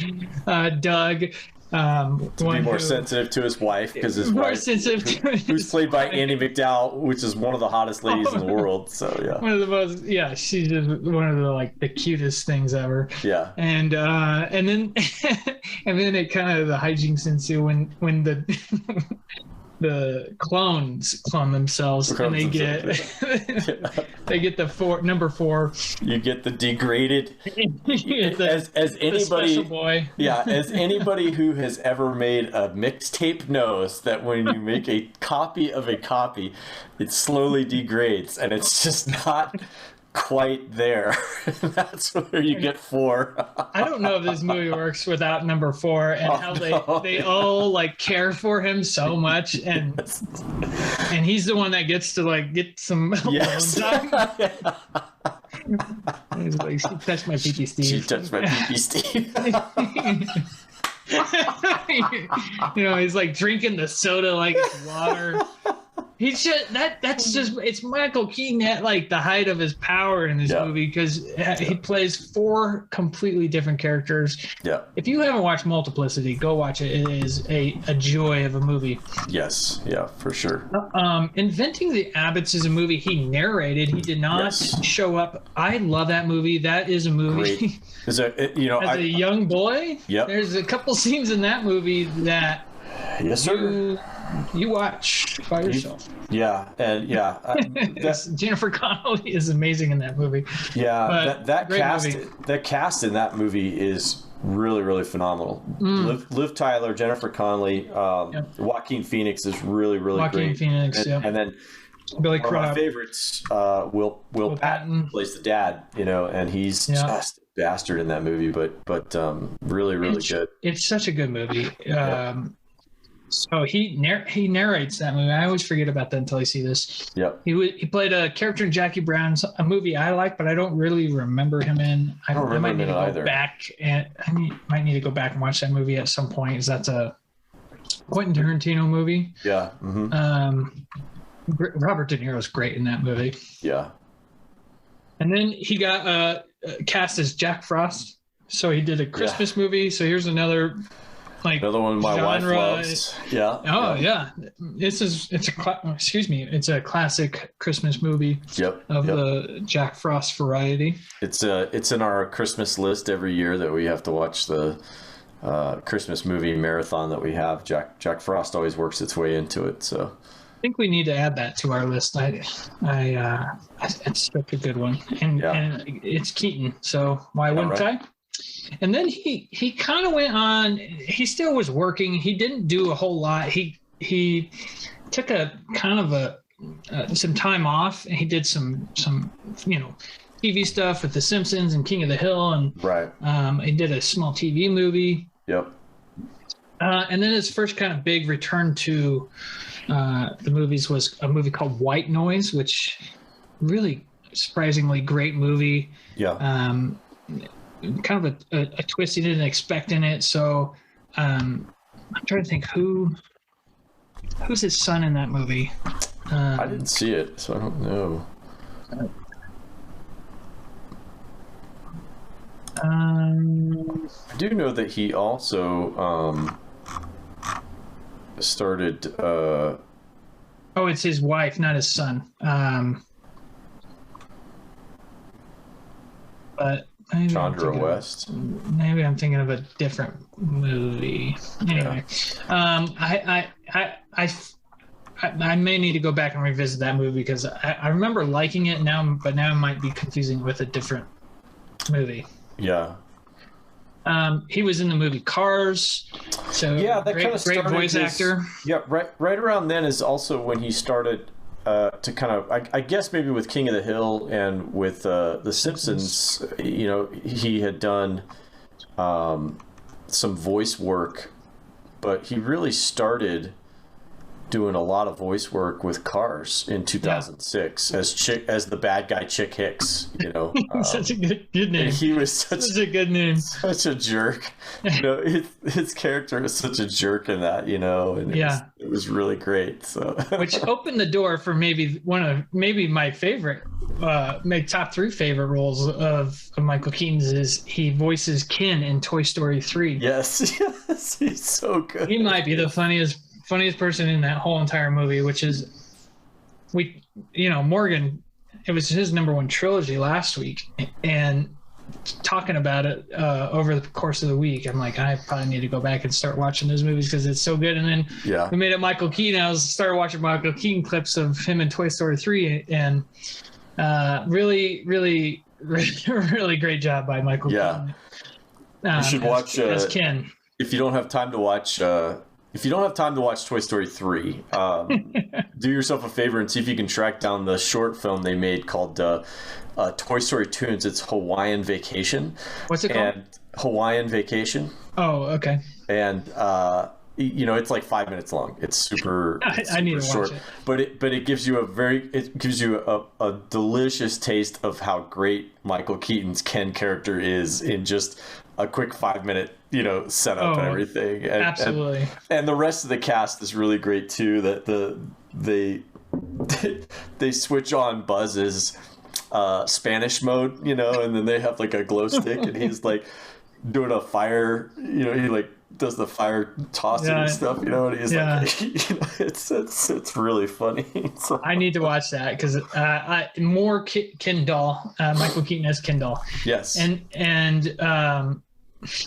Doug, to be more sensitive to his wife, because his wife, who's played by Andie MacDowell, which is one of the hottest ladies in the world. So one of the most, she's just one of the cutest things ever. And then and then it kind of, the hijinks ensue when the clones clone themselves, and they get the number 4. You get the degraded. As anybody, boy. As anybody who has ever made a mixtape knows, that when you make a copy of a copy, it slowly degrades, and it's just not quite there. That's where you get 4. I don't know if this movie works without number 4 and how they all like care for him so much, and he's the one that gets to like get some yes. alone time. He's like, she touched my pee-pee, Steve. She touched my pee-pee, Steve. He's like drinking the soda like it's water. He's just that's just, it's Michael Keaton at like the height of his power in this movie, because he plays 4 completely different characters. Yeah. If you haven't watched Multiplicity, go watch it. It is a joy of a movie. Yes. Yeah, for sure. Inventing the Abbots is a movie he narrated. He did not show up. I love that movie. That is a movie. Great. As a young boy, there's a couple scenes in that movie that yes, sir. You watch by yourself. Jennifer Connelly is amazing in that movie. Yeah, that cast in that movie is really, really phenomenal. Liv Tyler, Jennifer Connelly, Joaquin Phoenix is really, really great. Joaquin Phoenix, and then Billy one of my Crudup. favorites, Will Patton plays the dad, and he's just a bastard in that movie, but really, really good. It's such a good movie. So he narrates that movie. I always forget about that until I see this. Yep. He played a character in Jackie Brown's, a movie I like, but I don't really remember him in. I might need to go back, and I might need to go back and watch that movie at some point, because that's a Quentin Tarantino movie. Yeah. Mm-hmm. Robert De Niro's great in that movie. Yeah. And then he got cast as Jack Frost. So he did a Christmas movie. So here's another one my wife loves. Yeah. Oh yeah. It's a classic Christmas movie. Of the Jack Frost variety. It's in our Christmas list every year that we have to watch the Christmas movie marathon that we have. Jack Frost always works its way into it. So I think we need to add that to our list. It's such a good one, and it's Keaton. So why wouldn't I? And then he kind of went on. He still was working. He didn't do a whole lot. He took a kind of some time off, and he did some TV stuff with The Simpsons and King of the Hill, and he did a small TV movie. Yep. And then his first kind of big return to the movies was a movie called White Noise, which really surprisingly great movie. Yeah. Kind of a twist he didn't expect in it. So I'm trying to think who's his son in that movie. I didn't see it, so I don't know. I do know that he also started. It's his wife, not his son. But Chandra West. Maybe I'm thinking of a different movie. Anyway, I may need to go back and revisit that movie, because I remember liking it now, but now I might be confusing it with a different movie. Yeah. He was in the movie Cars. So that great voice actor. Yeah, right around then is also when he started to kind of, I guess maybe with King of the Hill and with The Simpsons, he had done some voice work, but he really started doing a lot of voice work with Cars in 2006 as the bad guy Chick Hicks. Such a good name. He was such a good name. Such a jerk. His character was such a jerk in that. And it was really great. So which opened the door for maybe my favorite, my top 3 favorite roles of Michael Keaton's is he voices Ken in Toy Story 3. Yes, he's so good. He might be the funniest person in that whole entire movie, which is Morgan, it was his #1 trilogy last week, and talking about it over the course of the week, I'm like, I probably need to go back and start watching those movies because it's so good. And then we made it Michael Keaton. I started watching Michael Keaton clips of him in Toy Story 3, and really, really, really great job by Michael Keaton. You should watch as Ken. If you don't have time to watch if you don't have time to watch Toy Story 3, do yourself a favor and see if you can track down the short film they made called Toy Story Tunes. It's Hawaiian Vacation. What's it called? Hawaiian Vacation. Oh, okay. And it's like 5 minutes long. It's super. I need to watch it. But it gives you a delicious taste of how great Michael Keaton's Ken character is in just a quick 5 minute setup and everything. And, absolutely. And the rest of the cast is really great too. That they switch on Buzz's Spanish mode, and then they have like a glow stick, and he's like doing a fire, he like does the fire tossing and stuff, and he's like, it's really funny. So, I need to watch that because more Ken doll, Michael Keaton as Ken doll. Yes. And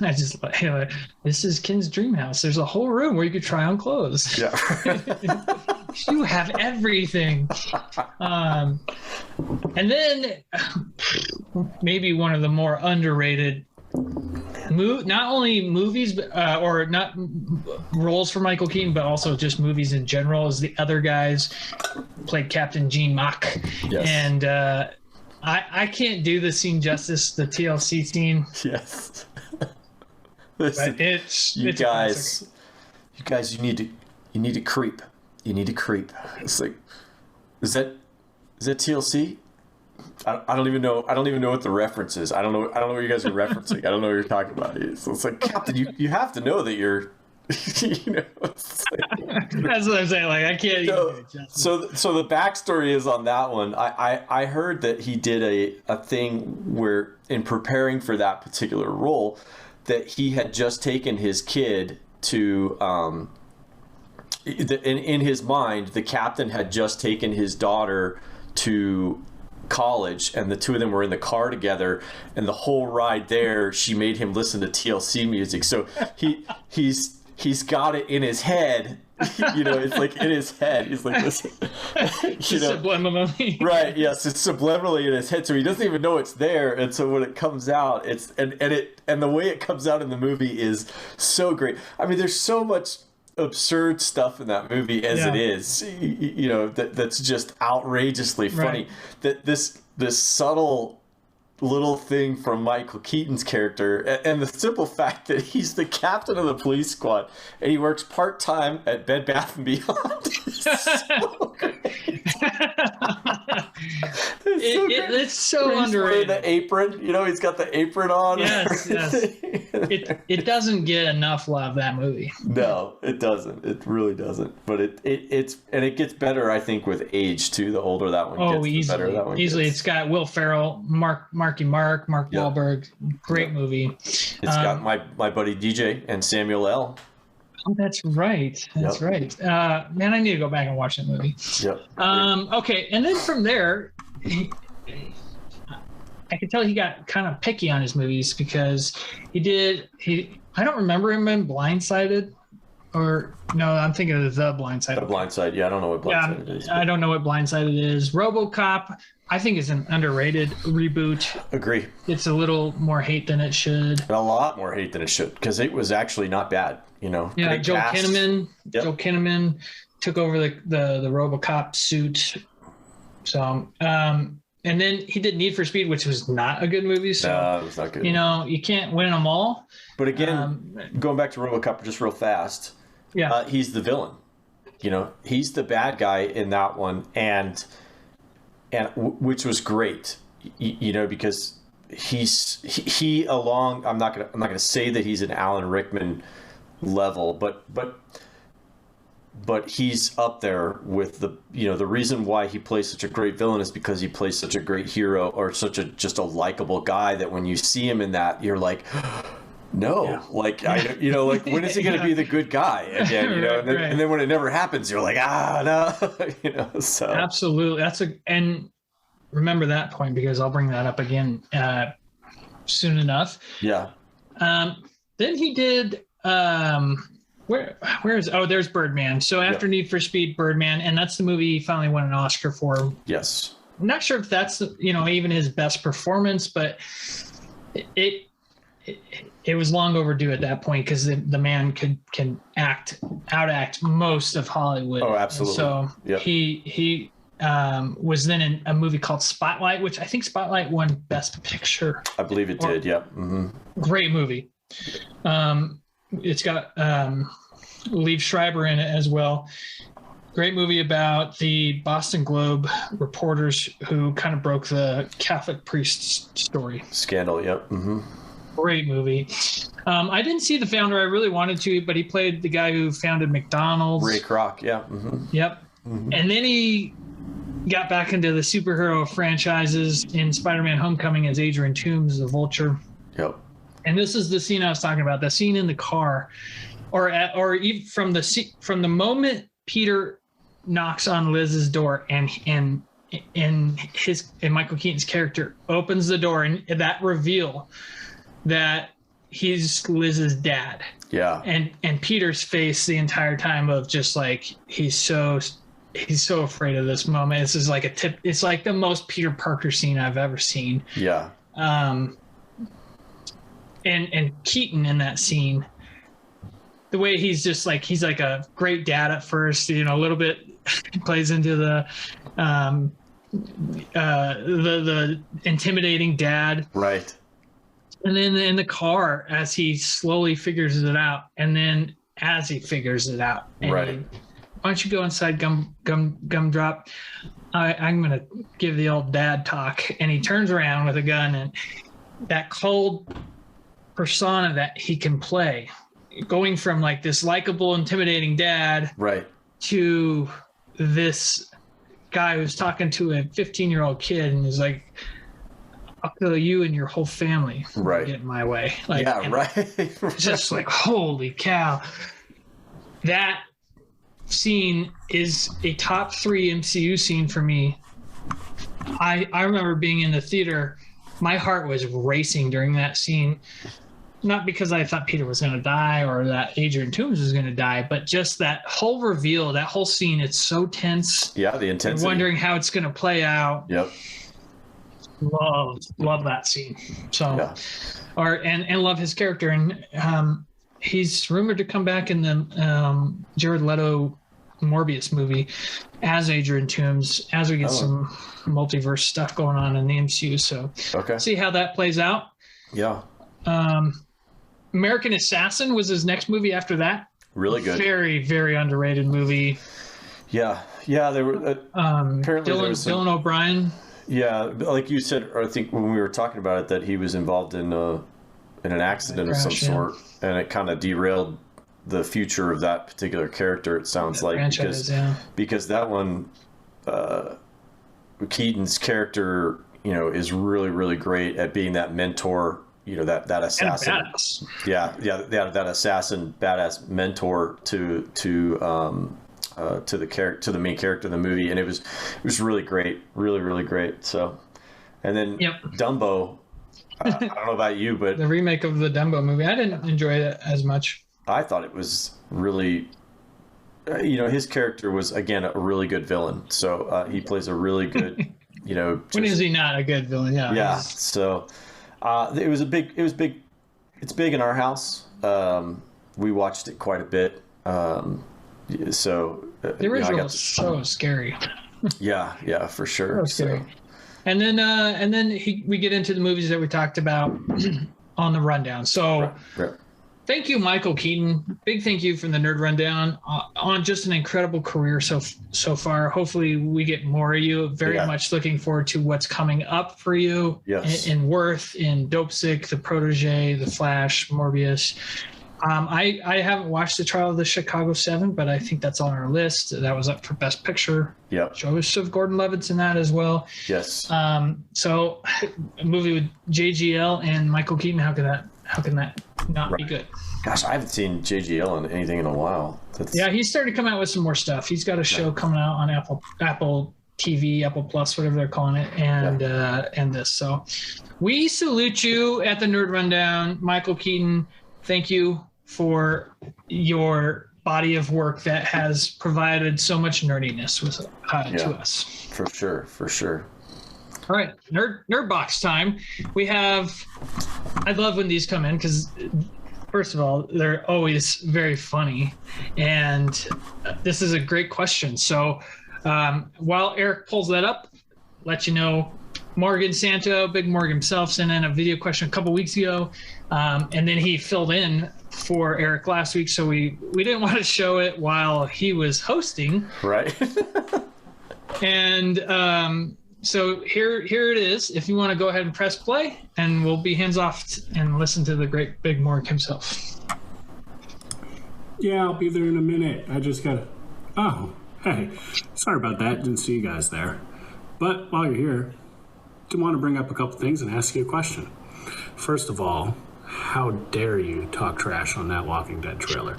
I just this is Ken's dream house. There's a whole room where you could try on clothes. Yeah. You have everything. And then maybe one of the more underrated not only movies or not roles for Michael Keaton, but also just movies in general, is The Other Guys. Played Captain Gene Mock. Yes. And I can't do the scene justice, the TLC scene. Yes. Listen, you guys, you need to creep. You need to creep. It's like, is that TLC? I don't even know. I don't even know what the reference is. I don't know what you guys are referencing. I don't know what you're talking about. So it's like, Captain, you have to know that you're. It's like, that's what I'm saying. Like, I can't. So the backstory is on that one. I heard that he did a thing where, in preparing for that particular role, that he had just taken his kid to. In his mind, the captain had just taken his daughter to college, and the two of them were in the car together, and the whole ride there she made him listen to TLC music. So he's got it in his head, it's like in his head. He's like, listen, subliminally. Right, yes, it's subliminally in his head, so he doesn't even know it's there. And so when it comes out, it's and the way it comes out in the movie is so great. I mean, there's so much absurd stuff in that movie as it is, that's just outrageously funny. Right. That this subtle little thing from Michael Keaton's character, and the simple fact that he's the captain of the police squad and he works part-time at Bed Bath & Beyond. It's so underrated. The apron, he's got the apron on. Yes. It doesn't get enough love, that movie. No, it doesn't. It really doesn't. But it gets better, I think, with age too. The older that one gets, easily, the better that one easily. gets. It's got Will Ferrell, Mark Wahlberg. Great movie. It's got my buddy DJ and Samuel L. Oh, that's right. That's right. Man, I need to go back and watch that movie. Yep. Okay, and then from there, I could tell he got kind of picky on his movies because I don't remember him in Blindsided, or no, I'm thinking of The Blindsided. The Blindside, I don't know what Blindsided is. I don't know what Blindsided is. RoboCop, I think, is an underrated reboot. Agree. It's a little more hate than it should. A lot more hate than it should, because it was actually not bad. Yeah, Joe Kinnaman. Yep. Joe Kinnaman took over the RoboCop suit. So, and then he did Need for Speed, which was not a good movie. So, no, it was not good. You can't win them all. But again, going back to RoboCop just real fast. Yeah, he's the villain. He's the bad guy in that one, and which was great. Because he along. I'm not gonna say that he's an Alan Rickman level, but he's up there with the reason why he plays such a great villain is because he plays such a great hero, or just a likable guy, that when you see him in that, you're like, no, like when is he going to be the good guy again? And then when it never happens, you're like, no, so absolutely. And remember that point, because I'll bring that up again soon enough. Yeah. Then he did there's Birdman. So after Need for Speed, Birdman, and that's the movie he finally won an Oscar for. Yes. I'm not sure if that's even his best performance, but it was long overdue at that point because the man can outact most of Hollywood. Oh, absolutely. And so he was then in a movie called Spotlight, which I think Spotlight won Best Picture. I believe it did. Yeah. Mm-hmm. Great movie. It's got Liev Schreiber in it as well. Great movie about the Boston Globe reporters who kind of broke the Catholic priest story. Scandal. Yep. Mm-hmm. Great movie. I didn't see the founder. I really wanted to, but he played the guy who founded McDonald's. Ray Kroc. Yeah. Mm-hmm. Yep. Mm-hmm. And then he got back into the superhero franchises in Spider-Man Homecoming as Adrian Toomes, the Vulture. Yep. And this is the scene I was talking about, the scene in the car, or even from the moment Peter knocks on Liz's door and Michael Keaton's character opens the door, and that reveal that he's Liz's dad. Yeah. And Peter's face the entire time of just like he's so afraid of this moment. This is like it's like the most Peter Parker scene I've ever seen. Yeah. And Keaton in that scene, the way he's just like he's like a great dad at first, a little bit plays into the intimidating dad. Right. And then in the car as he slowly figures it out, and then as he figures it out, and right. Why don't you go inside, Gumdrop? I'm gonna give the old dad talk. And he turns around with a gun, and that cold persona that he can play, going from like this likable, intimidating dad, right, to this guy who's talking to a 15-year-old kid and is like, I'll kill you and your whole family. Right. Get in my way. Like, yeah, right. Just like, holy cow. That scene is a top 3 MCU scene for me. I remember being in the theater. My heart was racing during that scene. Not because I thought Peter was going to die or that Adrian Toomes was going to die, but just that whole reveal, that whole scene, it's so tense. Yeah, the intensity. Wondering how it's going to play out. Yep. Love that scene. So, yeah. And love his character. And he's rumored to come back in the Jared Leto Morbius movie as Adrian Toomes, as we get some multiverse stuff going on in the MCU. So, see how that plays out. Yeah. American Assassin was his next movie after that. Really good. Very, very underrated movie. Yeah. There were apparently Dylan O'Brien. Yeah, like you said, or I think when we were talking about it, that he was involved in an accident of some sort, and it kind of derailed the future of that particular character. It sounds like because that one, Keaton's character, is really, really great at being that mentor. That assassin. And badass. That assassin, badass mentor to the main character in the movie, and it was really great, really, really great. So, and then Dumbo. I don't know about you, but the remake of the Dumbo movie, I didn't enjoy it as much. I thought it was really, his character was again a really good villain. So he plays a really good, when is he not a good villain? Yeah. Yeah. So. It's big in our house. We watched it quite a bit. So the original was so scary. yeah, for sure. So. And then we get into the movies that we talked about on the rundown. So right. Thank you, Michael Keaton. Big thank you from the Nerd Rundown on just an incredible career so far. Hopefully we get more of you. Very much looking forward to what's coming up for you in Worth, in Dopesick, The Protege, The Flash, Morbius. I haven't watched The Trial of the Chicago 7, but I think that's on our list. That was up for Best Picture. Yep. Joseph Gordon-Levitt's in that as well. Yes. So a movie with JGL and Michael Keaton, how can that not be good? Gosh, I haven't seen JGL in anything in a while. He's starting to come out with some more stuff. He's got a show coming out on Apple TV, Apple Plus, whatever they're calling it, and this. So we salute you at the Nerd Rundown. Michael Keaton, thank you for your body of work that has provided so much nerdiness to us. For sure. All right, NRDbox time. We have I love when these come in because, first of all, they're always very funny, and this is a great question. So while Eric pulls that up, let you know, Morgan Santo, Big Morgan himself, sent in a video question a couple weeks ago, and then he filled in for Eric last week, so we didn't want to show it while he was hosting. Right. And so here it is. If you want to go ahead and press play, and we'll be hands off and listen to the great Big Morgan himself. Yeah, I'll be there in a minute. I just gotta... Oh, hey. Sorry about that. Didn't see you guys there. But while you're here, I want to bring up a couple things and ask you a question. First of all, how dare you talk trash on that Walking Dead trailer?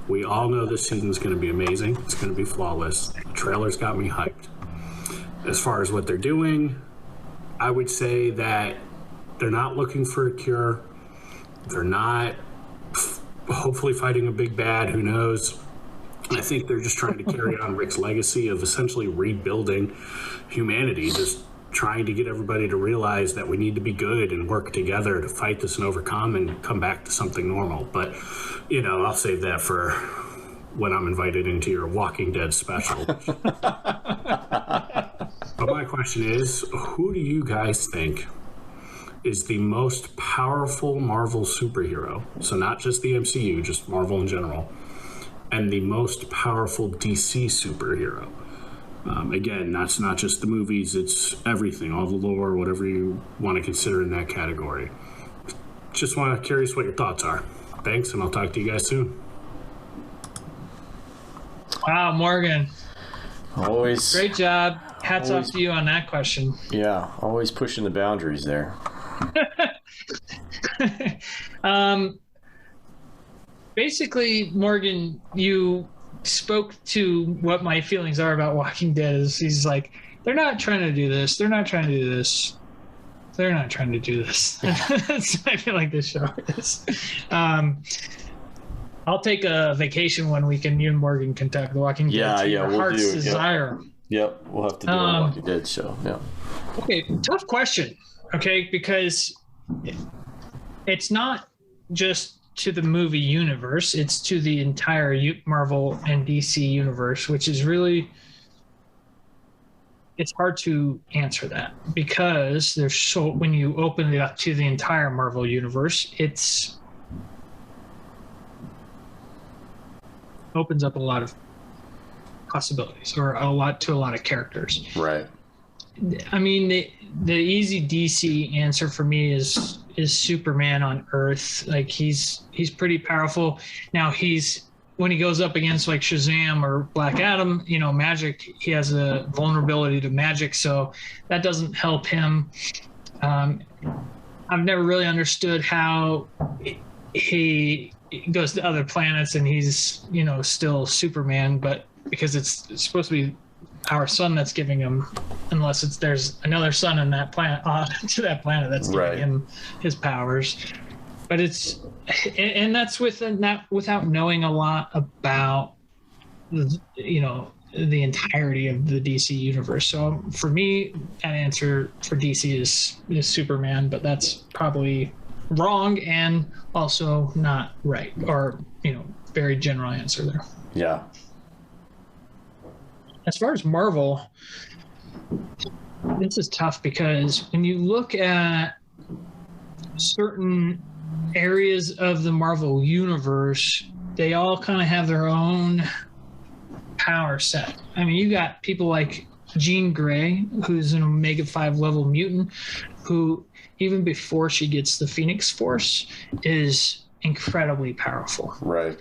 We all know this season's going to be amazing. It's going to be flawless. The trailer's got me hyped. As far as what they're doing, I would say that they're not looking for a cure. They're not hopefully fighting a big bad, who knows. I think they're just trying to carry on Rick's legacy of essentially rebuilding humanity, just trying to get everybody to realize that we need to be good and work together to fight this and overcome and come back to something normal. But, you know, I'll save that for when I'm invited into your Walking Dead special. But my question is, who do you guys think is the most powerful Marvel superhero? So not just the MCU, just Marvel in general. And the most powerful DC superhero. Again, that's not just the movies, it's everything, all the lore, whatever you want to consider in that category. Just curious what your thoughts are. Thanks, and I'll talk to you guys soon. Wow, Morgan. Always. Great job. Hats off to you on that question. Yeah, always pushing the boundaries there. Basically, Morgan, you spoke to what my feelings are about Walking Dead. Is he's like, they're not trying to do this. They're not trying to do this. They're not trying to do this. That's what I feel like this show is. I'll take a vacation one week and you and Morgan can talk The Walking Dead. Yeah, we'll heart's do it. desire. Yep, we'll have to do a Walking Dead show. Yeah. Okay, tough question. Okay, because it's not just to the movie universe, it's to the entire Marvel and DC universe, which is really, it's hard to answer that because there's so, when you open it up to the entire Marvel universe, it's opens up a lot of possibilities, or a lot of characters. Right. I mean, the easy DC answer for me is Superman on Earth. Like he's pretty powerful. Now when he goes up against like Shazam or Black Adam, you know, magic, he has a vulnerability to magic, so that doesn't help him. I've never really understood how he goes to other planets and he's, you know, still Superman, but because it's supposed to be our sun that's giving him, unless there's another sun on that planet, to that planet that's giving him his powers. But that's without knowing a lot about, you know, the entirety of the DC universe. So for me, that answer for DC is Superman, but that's probably wrong and also not right, or, you know, very general answer there. Yeah. As far as Marvel, this is tough because when you look at certain areas of the Marvel universe, they all kind of have their own power set. I mean, you got people like Jean Grey, who's an Omega 5 level mutant, who even before she gets the Phoenix Force is incredibly powerful. Right.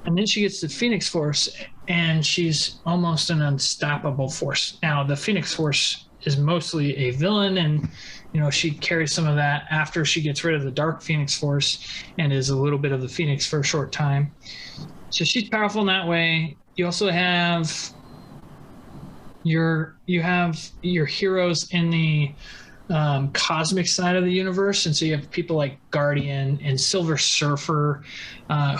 And then she gets the Phoenix Force, and she's almost an unstoppable force. Now, the Phoenix Force is mostly a villain, and, you know, she carries some of that after she gets rid of the Dark Phoenix Force and is a little bit of the Phoenix for a short time. So she's powerful in that way. You also have your heroes in the cosmic side of the universe, and so you have people like Guardian and Silver Surfer,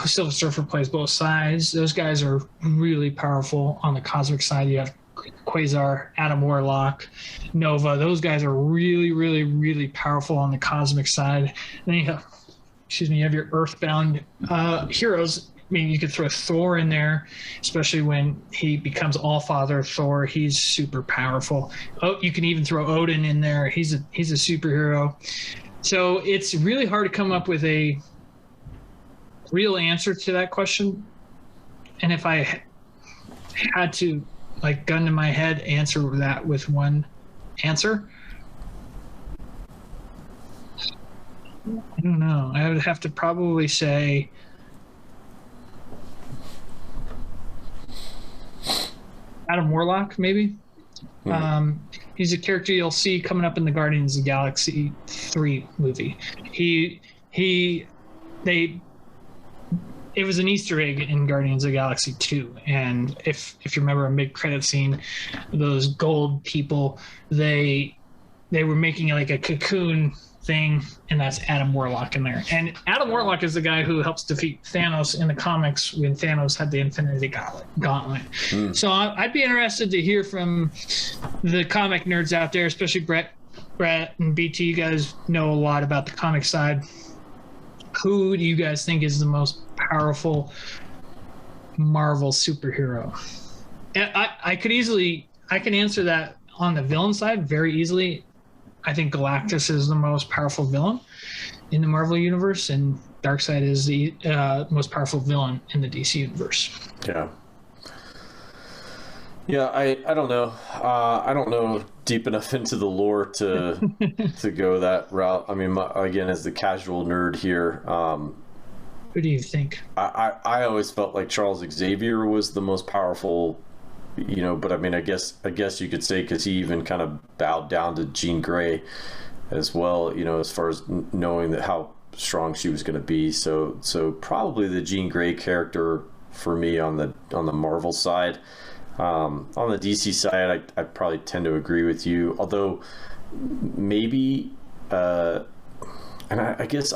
Silver Surfer plays both sides. Those guys are really powerful on the cosmic side. You have Quasar, Adam Warlock, Nova. Those guys are really, really, really powerful on the cosmic side. And then you have your Earthbound heroes. I mean, you could throw Thor in there, especially when he becomes All-Father Thor. He's super powerful. Oh, you can even throw Odin in there. He's a superhero. So it's really hard to come up with a real answer to that question. And if I had to, like, gun to my head, answer that with one answer, I don't know. I would have to probably say Adam Warlock, maybe. He's a character you'll see coming up in the Guardians of the Galaxy 3 movie. It was an Easter egg in Guardians of the Galaxy 2, and if you remember a mid-credit scene, those gold people, they were making like a cocoon thing, and that's Adam Warlock in there. And Adam Warlock is the guy who helps defeat Thanos in the comics when Thanos had the Infinity Gauntlet. So I'd be interested to hear from the comic nerds out there, especially Brett and BT. You guys know a lot about the comic side. Who do you guys think is the most powerful Marvel superhero? And I can answer that on the villain side very easily. I think Galactus is the most powerful villain in the Marvel universe, and Darkseid is the most powerful villain in the DC universe. Yeah, I don't know. I don't know deep enough into the lore to go that route. I mean, again, as the casual nerd here, who do you think? I always felt like Charles Xavier was the most powerful. But I mean, I guess you could say, because he even kind of bowed down to Jean Grey as well, as far as knowing that how strong she was going to be. So probably the Jean Grey character for me on the Marvel side. On the DC side, I probably tend to agree with you, although maybe, and I guess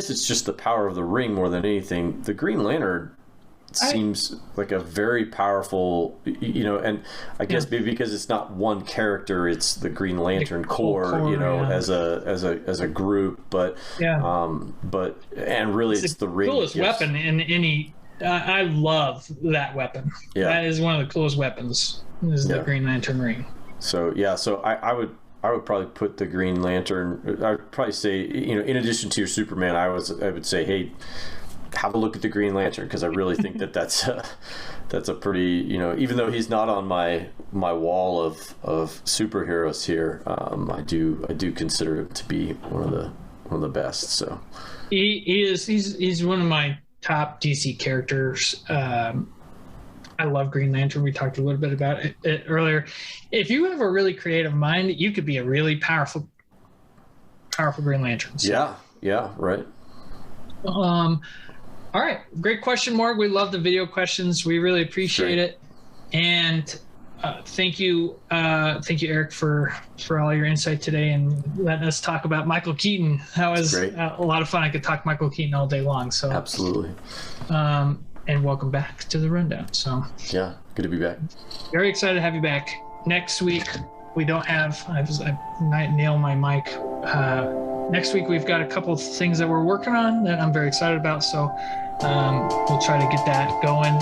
it's just the power of the ring more than anything. The Green Lantern seems like a very powerful, and I guess maybe because it's not one character, it's the Green Lantern Corps, as a group, but and really it's the ring. Coolest weapon in any. I love that weapon. Yeah, that is one of the coolest weapons. Is the Green Lantern ring. So I would probably put the Green Lantern. I would probably say, in addition to your Superman, I would say, hey, have a look at the Green Lantern, because I really think that's a pretty, even though he's not on my wall of superheroes here, I do consider him to be one of the best. So he's one of my top DC characters. I love Green Lantern. We talked a little bit about it earlier. If you have a really creative mind, you could be a really powerful Green Lantern. So. Yeah, right. All right, great question, Morg. We love the video questions. We really appreciate it, and thank you, Eric, for all your insight today and letting us talk about Michael Keaton. That was a lot of fun. I could talk Michael Keaton all day long. So absolutely. And welcome back to the Rundown. So yeah, good to be back. Very excited to have you back. Next week we don't have. I nailed my mic. Next week we've got a couple of things that we're working on that I'm very excited about. So we'll try to get that going.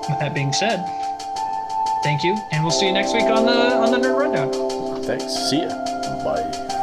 With that being said, thank you, and we'll see you next week on the Nerd Rundown. Thanks. See ya. Bye.